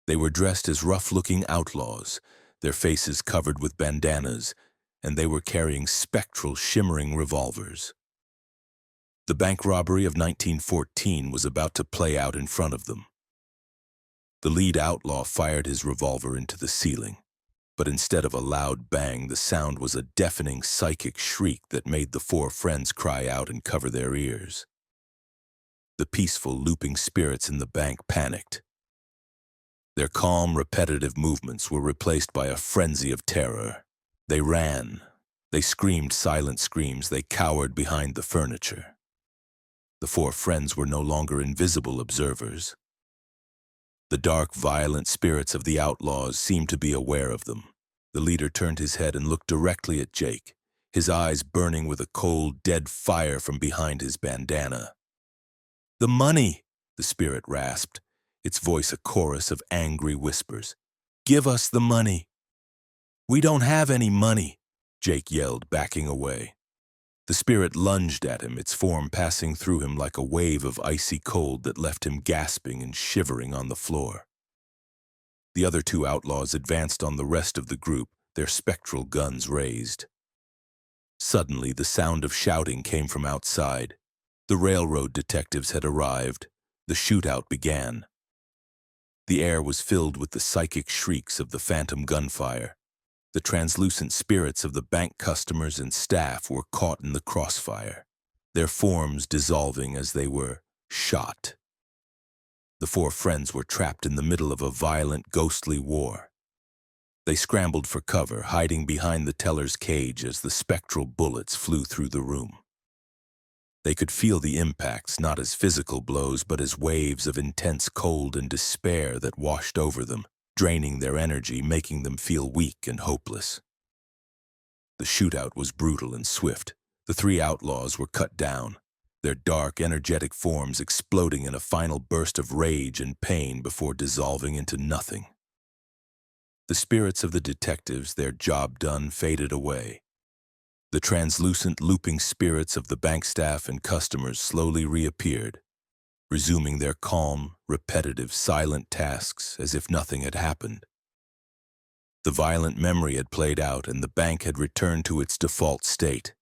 They were dressed as rough-looking outlaws, their faces covered with bandanas, and they were carrying spectral, shimmering revolvers. The bank robbery of 1914 was about to play out in front of them. The lead outlaw fired his revolver into the ceiling, but instead of a loud bang, the sound was a deafening psychic shriek that made the 4 friends cry out and cover their ears. The peaceful, looping spirits in the bank panicked. Their calm, repetitive movements were replaced by a frenzy of terror. They ran. They screamed silent screams. They cowered behind the furniture. The 4 friends were no longer invisible observers. The dark, violent spirits of the outlaws seemed to be aware of them. The leader turned his head and looked directly at Jake, his eyes burning with a cold, dead fire from behind his bandana. "The money!" the spirit rasped, its voice a chorus of angry whispers. "Give us the money!" "We don't have any money!" Jake yelled, backing away. The spirit lunged at him, its form passing through him like a wave of icy cold that left him gasping and shivering on the floor. The other 2 outlaws advanced on the rest of the group, their spectral guns raised. Suddenly, the sound of shouting came from outside. The railroad detectives had arrived. The shootout began. The air was filled with the psychic shrieks of the phantom gunfire. The translucent spirits of the bank customers and staff were caught in the crossfire, their forms dissolving as they were shot. The 4 friends were trapped in the middle of a violent, ghostly war. They scrambled for cover, hiding behind the teller's cage as the spectral bullets flew through the room. They could feel the impacts not as physical blows but as waves of intense cold and despair that washed over them, draining their energy, making them feel weak and hopeless. The shootout was brutal and swift. The 3 outlaws were cut down, their dark, energetic forms exploding in a final burst of rage and pain before dissolving into nothing. The spirits of the detectives, their job done, faded away. The translucent, looping spirits of the bank staff and customers slowly reappeared, resuming their calm, repetitive, silent tasks as if nothing had happened. The violent memory had played out and the bank had returned to its default state,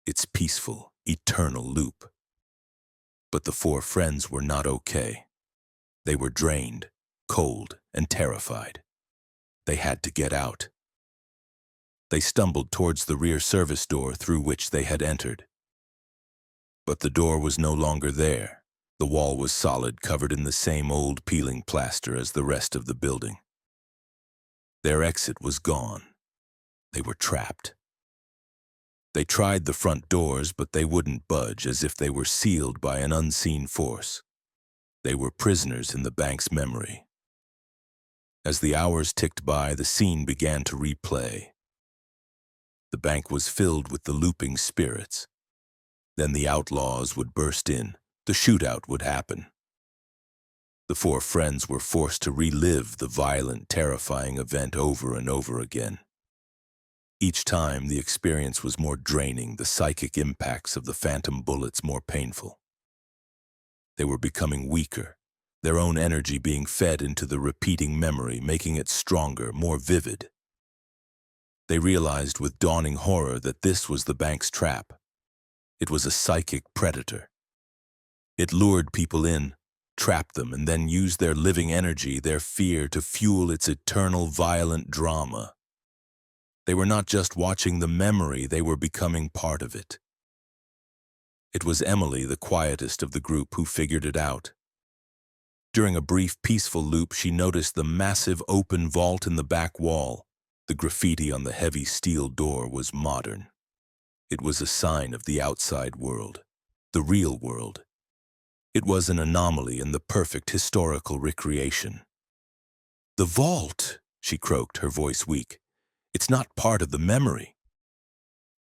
its peaceful, eternal loop. But the 4 friends were not okay. They were drained, cold, and terrified. They had to get out. They stumbled towards the rear service door through which they had entered. But the door was no longer there. The wall was solid, covered in the same old peeling plaster as the rest of the building. Their exit was gone. They were trapped. They tried the front doors, but they wouldn't budge, as if they were sealed by an unseen force. They were prisoners in the bank's memory. As the hours ticked by, the scene began to replay. The bank was filled with the looping spirits. Then the outlaws would burst in. The shootout would happen. The 4 friends were forced to relive the violent, terrifying event over and over again. Each time, the experience was more draining, the psychic impacts of the phantom bullets more painful. They were becoming weaker, their own energy being fed into the repeating memory, making it stronger, more vivid. They realized with dawning horror that this was the bank's trap. It was a psychic predator. It lured people in, trapped them, and then used their living energy, their fear, to fuel its eternal violent drama. They were not just watching the memory, they were becoming part of it. It was Emily, the quietest of the group, who figured it out. During a brief, peaceful loop, she noticed the massive open vault in the back wall. The graffiti on the heavy steel door was modern. It was a sign of the outside world, the real world. It was an anomaly and the perfect historical recreation. "The vault," she croaked, her voice weak. "It's not part of the memory.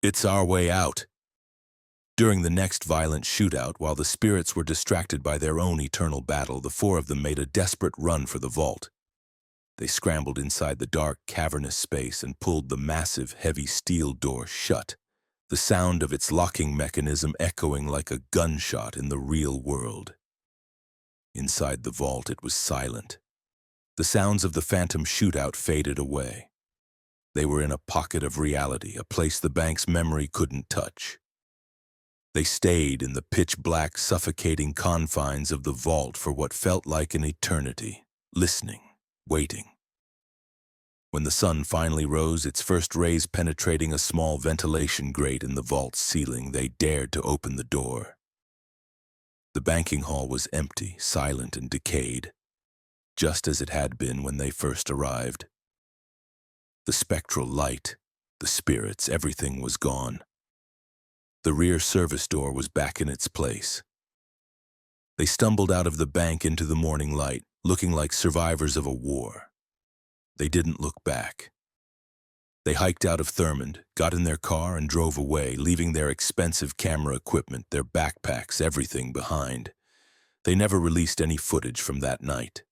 It's our way out." During the next violent shootout, while the spirits were distracted by their own eternal battle, the four of them made a desperate run for the vault. They scrambled inside the dark, cavernous space and pulled the massive, heavy steel door shut, the sound of its locking mechanism echoing like a gunshot in the real world. Inside the vault, it was silent. The sounds of the phantom shootout faded away. They were in a pocket of reality, a place the bank's memory couldn't touch. They stayed in the pitch-black, suffocating confines of the vault for what felt like an eternity, listening, waiting. When the sun finally rose, its first rays penetrating a small ventilation grate in the vault's ceiling, they dared to open the door. The banking hall was empty, silent, and decayed, just as it had been when they first arrived. The spectral light, the spirits, everything was gone. The rear service door was back in its place. They stumbled out of the bank into the morning light, looking like survivors of a war. They didn't look back. They hiked out of Thurmond, got in their car, and drove away, leaving their expensive camera equipment, their backpacks, everything behind. They never released any footage from that night.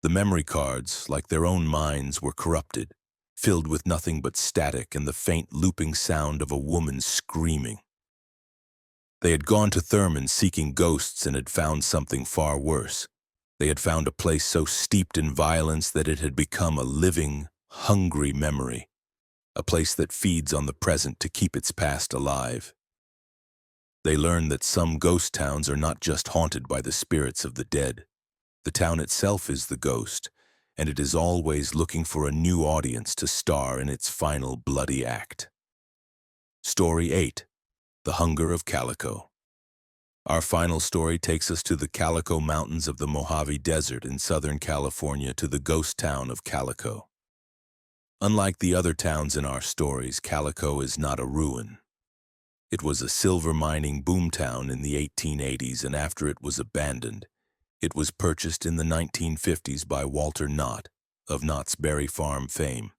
The memory cards, like their own minds, were corrupted, filled with nothing but static and the faint looping sound of a woman screaming. They had gone to Thurmond seeking ghosts and had found something far worse. They had found a place so steeped in violence that it had become a living, hungry memory, a place that feeds on the present to keep its past alive. They learned that some ghost towns are not just haunted by the spirits of the dead. The town itself is the ghost, and it is always looking for a new audience to star in its final bloody act. Story 8. The Hunger of Calico. Our final story takes us to the Calico Mountains of the Mojave Desert in Southern California, to the ghost town of Calico. Unlike the other towns in our stories, Calico is not a ruin. It was a silver mining boomtown in the 1880s, and after it was abandoned, it was purchased in the 1950s by Walter Knott of Knott's Berry Farm fame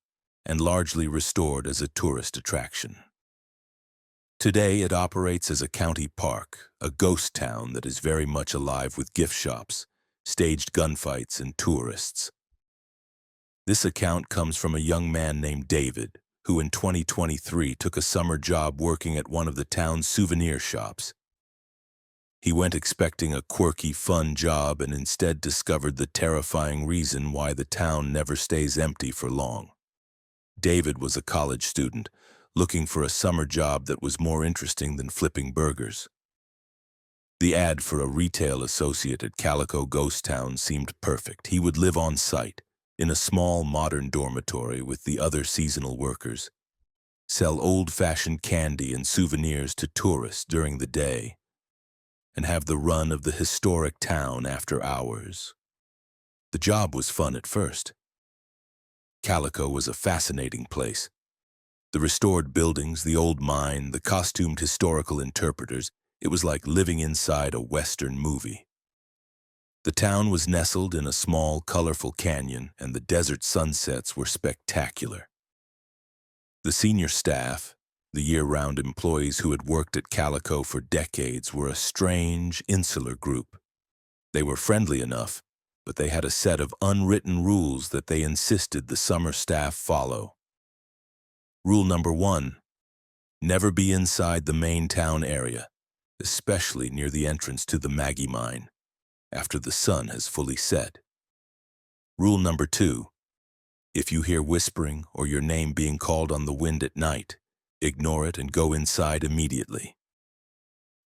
and largely restored as a tourist attraction. Today it operates as a county park, a ghost town that is very much alive with gift shops, staged gunfights, and tourists. This account comes from a young man named David, who in 2023 took a summer job working at one of the town's souvenir shops. He went expecting a quirky, fun job and instead discovered the terrifying reason why the town never stays empty for long. David was a college student, looking for a summer job that was more interesting than flipping burgers. The ad for a retail associate at Calico Ghost Town seemed perfect. He would live on site, in a small modern dormitory with the other seasonal workers, sell old-fashioned candy and souvenirs to tourists during the day, and have the run of the historic town after hours. The job was fun at first. Calico was a fascinating place. The restored buildings, the old mine, the costumed historical interpreters, it was like living inside a Western movie. The town was nestled in a small, colorful canyon, and the desert sunsets were spectacular. The senior staff, the year-round employees who had worked at Calico for decades, were a strange, insular group. They were friendly enough, but they had a set of unwritten rules that they insisted the summer staff follow. Rule number 1, never be inside the main town area, especially near the entrance to the Maggie mine, after the sun has fully set. Rule number 2, if you hear whispering or your name being called on the wind at night, ignore it and go inside immediately.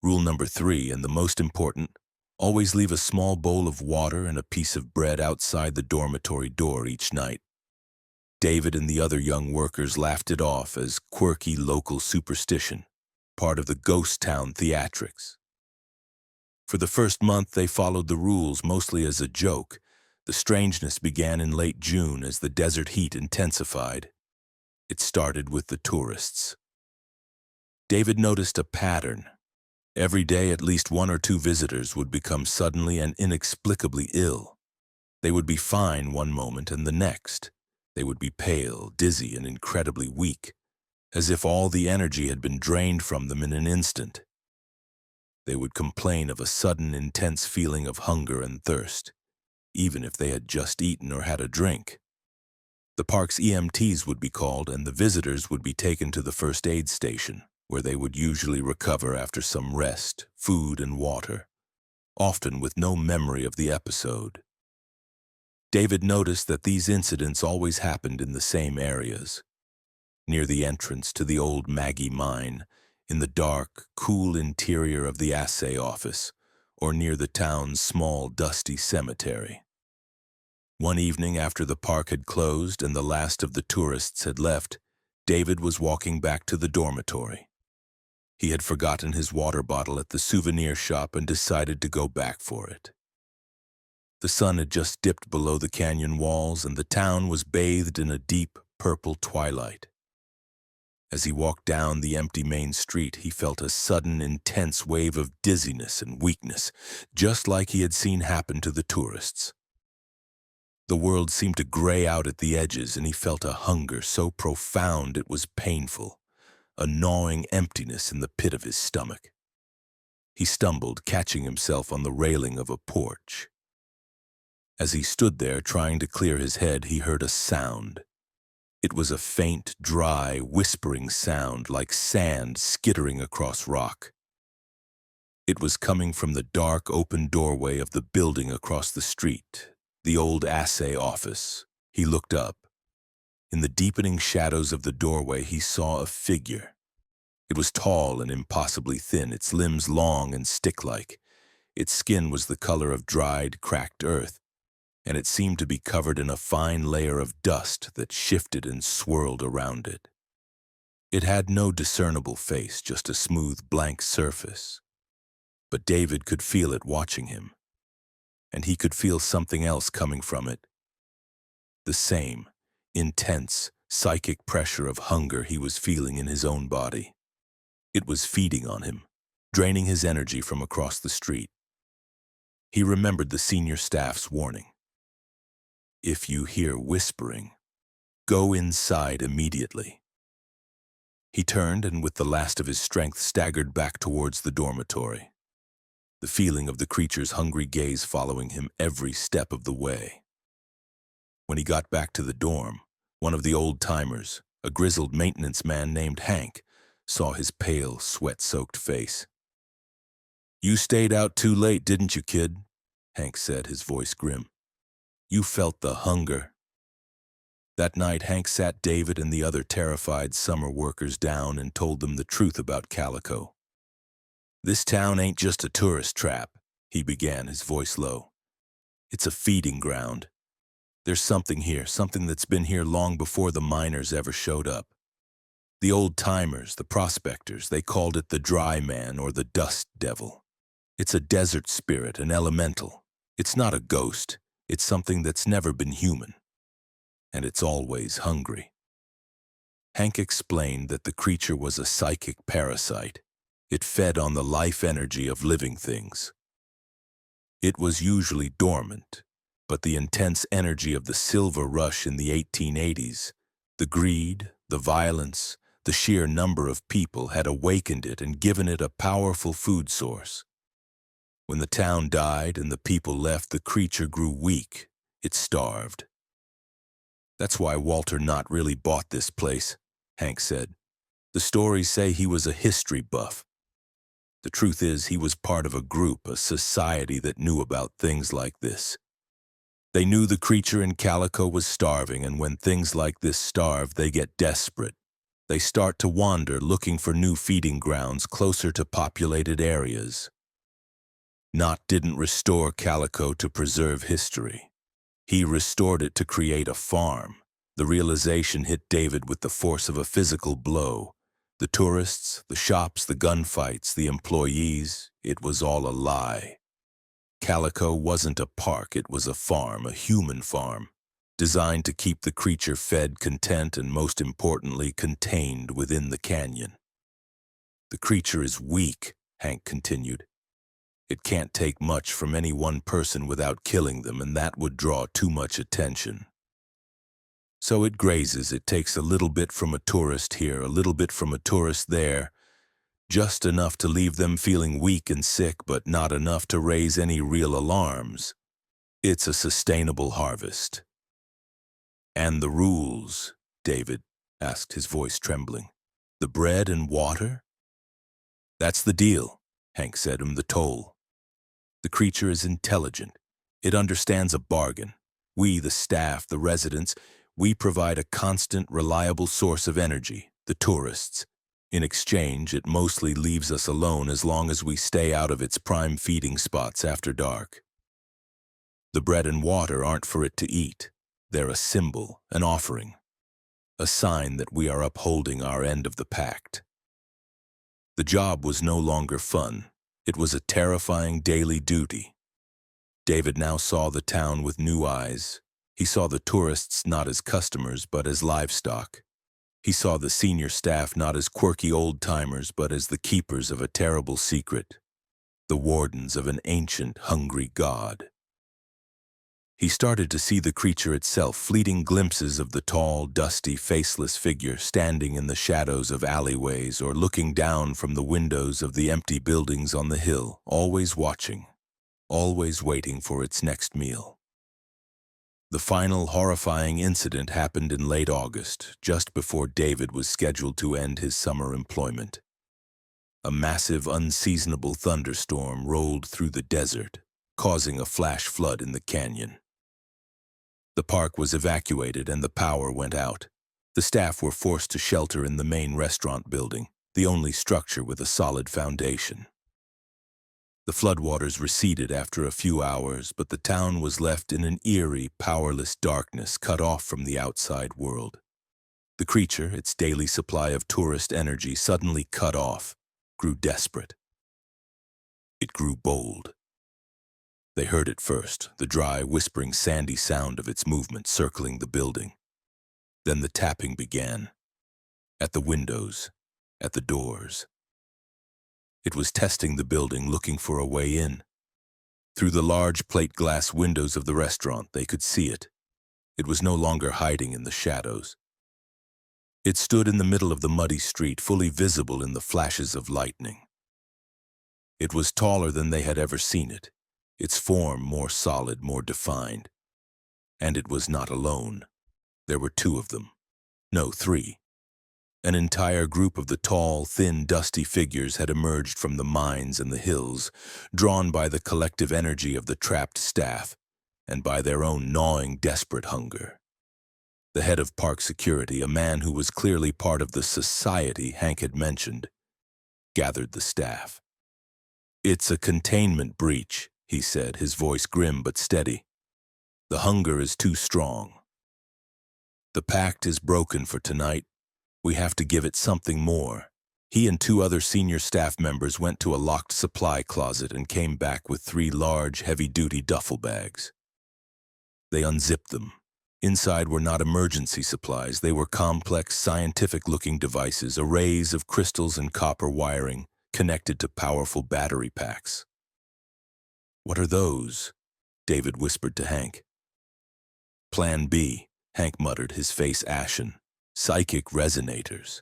Rule number 3, and the most important, always leave a small bowl of water and a piece of bread outside the dormitory door each night. David and the other young workers laughed it off as quirky local superstition, part of the ghost town theatrics. For the first month, they followed the rules mostly as a joke. The strangeness began in late June as the desert heat intensified. It started with the tourists. David noticed a pattern. Every day, at least one or two visitors would become suddenly and inexplicably ill. They would be fine one moment and the next. They would be pale, dizzy, and incredibly weak, as if all the energy had been drained from them in an instant. They would complain of a sudden, intense feeling of hunger and thirst, even if they had just eaten or had a drink. The park's EMTs would be called, and the visitors would be taken to the first aid station, where they would usually recover after some rest, food, and water, often with no memory of the episode. David noticed that these incidents always happened in the same areas, near the entrance to the old Maggie mine, in the dark, cool interior of the assay office, or near the town's small, dusty cemetery. One evening after the park had closed and the last of the tourists had left, David was walking back to the dormitory. He had forgotten his water bottle at the souvenir shop and decided to go back for it. The sun had just dipped below the canyon walls, and the town was bathed in a deep, purple twilight. As he walked down the empty main street, he felt a sudden, intense wave of dizziness and weakness, just like he had seen happen to the tourists. The world seemed to gray out at the edges, and he felt a hunger so profound it was painful, a gnawing emptiness in the pit of his stomach. He stumbled, catching himself on the railing of a porch. As he stood there trying to clear his head, he heard a sound. It was a faint, dry, whispering sound like sand skittering across rock. It was coming from the dark, open doorway of the building across the street, the old assay office. He looked up. In the deepening shadows of the doorway, he saw a figure. It was tall and impossibly thin, its limbs long and stick-like. Its skin was the color of dried, cracked earth, and it seemed to be covered in a fine layer of dust that shifted and swirled around it. It had no discernible face, just a smooth, blank surface. But David could feel it watching him, and he could feel something else coming from it. The same, intense, psychic pressure of hunger he was feeling in his own body. It was feeding on him, draining his energy from across the street. He remembered the senior staff's warning. If you hear whispering, go inside immediately. He turned and with the last of his strength staggered back towards the dormitory, the feeling of the creature's hungry gaze following him every step of the way. When he got back to the dorm, one of the old-timers, a grizzled maintenance man named Hank, saw his pale, sweat-soaked face. "You stayed out too late, didn't you, kid?" Hank said, his voice grim. "You felt the hunger." That night, Hank sat David and the other terrified summer workers down and told them the truth about Calico. "This town ain't just a tourist trap," he began, his voice low. "It's a feeding ground. There's something here, something that's been here long before the miners ever showed up. The old-timers, the prospectors, they called it the dry man or the dust devil. It's a desert spirit, an elemental. It's not a ghost. It's something that's never been human. And it's always hungry." Hank explained that the creature was a psychic parasite. It fed on the life energy of living things. It was usually dormant, but the intense energy of the silver rush in the 1880s, the greed, the violence, the sheer number of people had awakened it and given it a powerful food source. When the town died and the people left, the creature grew weak. It starved. "That's why Walter Knott really bought this place," Hank said. "The stories say he was a history buff. The truth is he was part of a group, a society that knew about things like this. They knew the creature in Calico was starving, and when things like this starve, they get desperate. They start to wander, looking for new feeding grounds closer to populated areas. Knott didn't restore Calico to preserve history. He restored it to create a farm." The realization hit David with the force of a physical blow. The tourists, the shops, the gunfights, the employees, it was all a lie. Calico wasn't a park, it was a farm, a human farm, designed to keep the creature fed, content, and most importantly, contained within the canyon. "The creature is weak," Hank continued. It can't take much from any one person without killing them, and that would draw too much attention. So it grazes. It takes a little bit from a tourist here, a little bit from a tourist there, just enough to leave them feeling weak and sick, but not enough to raise any real alarms. It's a sustainable harvest. And the rules, David asked, his voice trembling. The bread and water? That's the deal, Hank said. The toll. The creature is intelligent. It understands a bargain. We, the staff, the residents, we provide a constant, reliable source of energy, the tourists. In exchange, it mostly leaves us alone as long as we stay out of its prime feeding spots after dark. The bread and water aren't for it to eat. They're a symbol, an offering, a sign that we are upholding our end of the pact. The job was no longer fun. It was a terrifying daily duty. David now saw the town with new eyes. He saw the tourists not as customers, but as livestock. He saw the senior staff not as quirky old-timers, but as the keepers of a terrible secret, the wardens of an ancient, hungry god. He started to see the creature itself, fleeting glimpses of the tall, dusty, faceless figure standing in the shadows of alleyways or looking down from the windows of the empty buildings on the hill, always watching, always waiting for its next meal. The final horrifying incident happened in late August, just before David was scheduled to end his summer employment. A massive, unseasonable thunderstorm rolled through the desert, causing a flash flood in the canyon. The park was evacuated and the power went out. The staff were forced to shelter in the main restaurant building, the only structure with a solid foundation. The floodwaters receded after a few hours, but the town was left in an eerie, powerless darkness, cut off from the outside world. The creature, its daily supply of tourist energy suddenly cut off, grew desperate. It grew bold. They heard it first, the dry, whispering, sandy sound of its movement circling the building. Then the tapping began. At the windows, at the doors. It was testing the building, looking for a way in. Through the large plate glass windows of the restaurant, they could see it. It was no longer hiding in the shadows. It stood in the middle of the muddy street, fully visible in the flashes of lightning. It was taller than they had ever seen it, its form more solid, more defined. And it was not alone. There were two of them. No, three. An entire group of the tall, thin, dusty figures had emerged from the mines and the hills, drawn by the collective energy of the trapped staff and by their own gnawing, desperate hunger. The head of park security, a man who was clearly part of the society Hank had mentioned, gathered the staff. "It's a containment breach," he said, his voice grim but steady. "The hunger is too strong. The pact is broken for tonight. We have to give it something more." He and two other senior staff members went to a locked supply closet and came back with 3 large, heavy-duty duffel bags. They unzipped them. Inside were not emergency supplies. They were complex, scientific-looking devices, arrays of crystals and copper wiring connected to powerful battery packs. "What are those?" David whispered to Hank. "Plan B," Hank muttered, his face ashen. "Psychic resonators.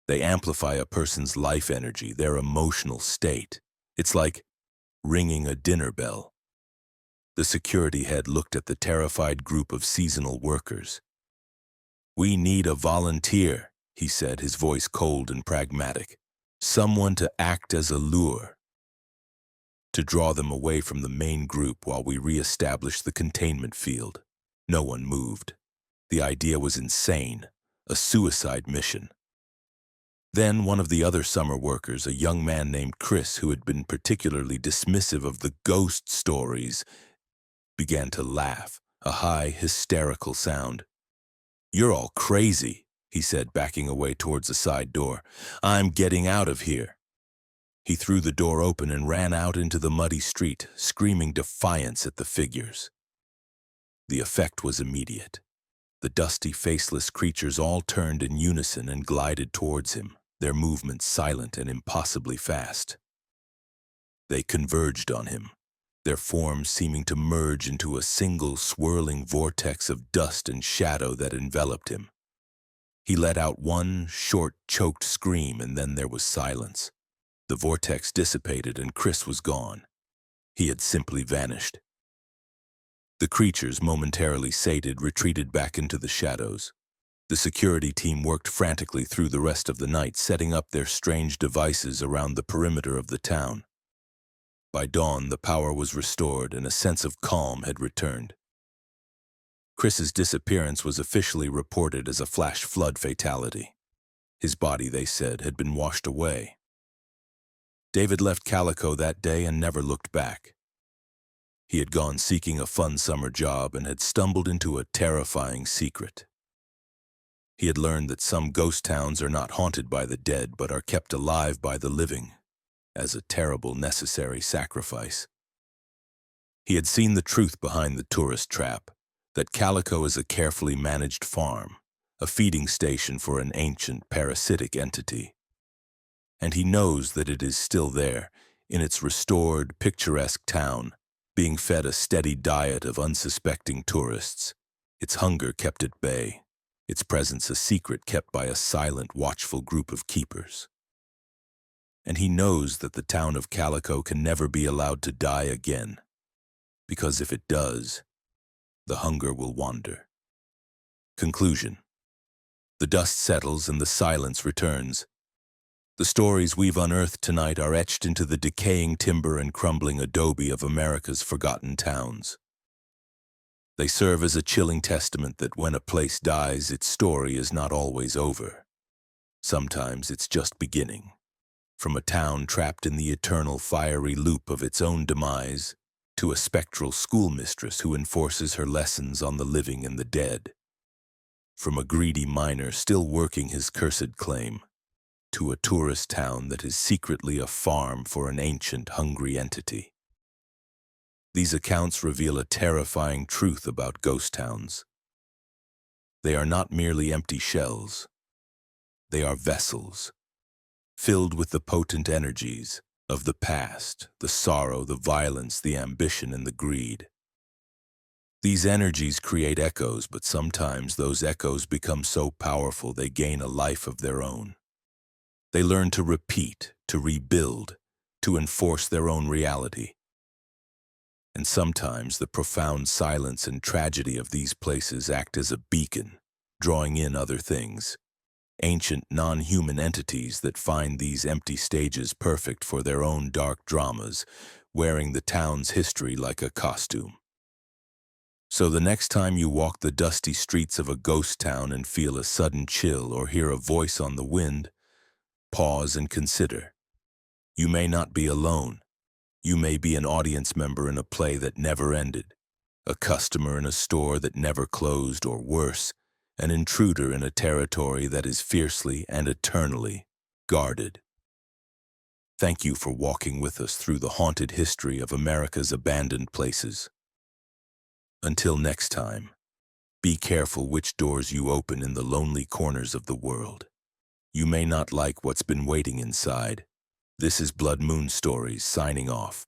They amplify a person's life energy, their emotional state. It's like ringing a dinner bell." The security head looked at the terrified group of seasonal workers. "We need a volunteer," he said, his voice cold and pragmatic. "Someone to act as a lure, to draw them away from the main group while we re-establish the containment field." No one moved. The idea was insane, a suicide mission. Then one of the other summer workers, a young man named Chris, who had been particularly dismissive of the ghost stories, began to laugh, a high, hysterical sound. "You're all crazy," he said, backing away towards a side door. "I'm getting out of here." He threw the door open and ran out into the muddy street, screaming defiance at the figures. The effect was immediate. The dusty, faceless creatures all turned in unison and glided towards him, their movements silent and impossibly fast. They converged on him, their forms seeming to merge into a single swirling vortex of dust and shadow that enveloped him. He let out one short, choked scream, and then there was silence. The vortex dissipated and Chris was gone. He had simply vanished. The creatures, momentarily sated, retreated back into the shadows. The security team worked frantically through the rest of the night, setting up their strange devices around the perimeter of the town. By dawn, the power was restored and a sense of calm had returned. Chris's disappearance was officially reported as a flash flood fatality. His body, they said, had been washed away. David left Calico that day and never looked back. He had gone seeking a fun summer job and had stumbled into a terrifying secret. He had learned that some ghost towns are not haunted by the dead but are kept alive by the living, as a terrible necessary sacrifice. He had seen the truth behind the tourist trap, that Calico is a carefully managed farm, a feeding station for an ancient parasitic entity. And he knows that it is still there, in its restored, picturesque town, being fed a steady diet of unsuspecting tourists, its hunger kept at bay, its presence a secret kept by a silent, watchful group of keepers. And he knows that the town of Calico can never be allowed to die again, because if it does, the hunger will wander. Conclusion. The dust settles and the silence returns. The stories we've unearthed tonight are etched into the decaying timber and crumbling adobe of America's forgotten towns. They serve as a chilling testament that when a place dies, its story is not always over. Sometimes it's just beginning. From a town trapped in the eternal fiery loop of its own demise, to a spectral schoolmistress who enforces her lessons on the living and the dead. From a greedy miner still working his cursed claim, to a tourist town that is secretly a farm for an ancient, hungry entity. These accounts reveal a terrifying truth about ghost towns. They are not merely empty shells. They are vessels, filled with the potent energies of the past, the sorrow, the violence, the ambition, and the greed. These energies create echoes, but sometimes those echoes become so powerful they gain a life of their own. They learn to repeat, to rebuild, to enforce their own reality. And sometimes the profound silence and tragedy of these places act as a beacon, drawing in other things, ancient non-human entities that find these empty stages perfect for their own dark dramas, wearing the town's history like a costume. So the next time you walk the dusty streets of a ghost town and feel a sudden chill or hear a voice on the wind, pause and consider. You may not be alone. You may be an audience member in a play that never ended, a customer in a store that never closed, or worse, an intruder in a territory that is fiercely and eternally guarded. Thank you for walking with us through the haunted history of America's abandoned places. Until next time, be careful which doors you open in the lonely corners of the world. You may not like what's been waiting inside. This is Blood Moon Stories signing off.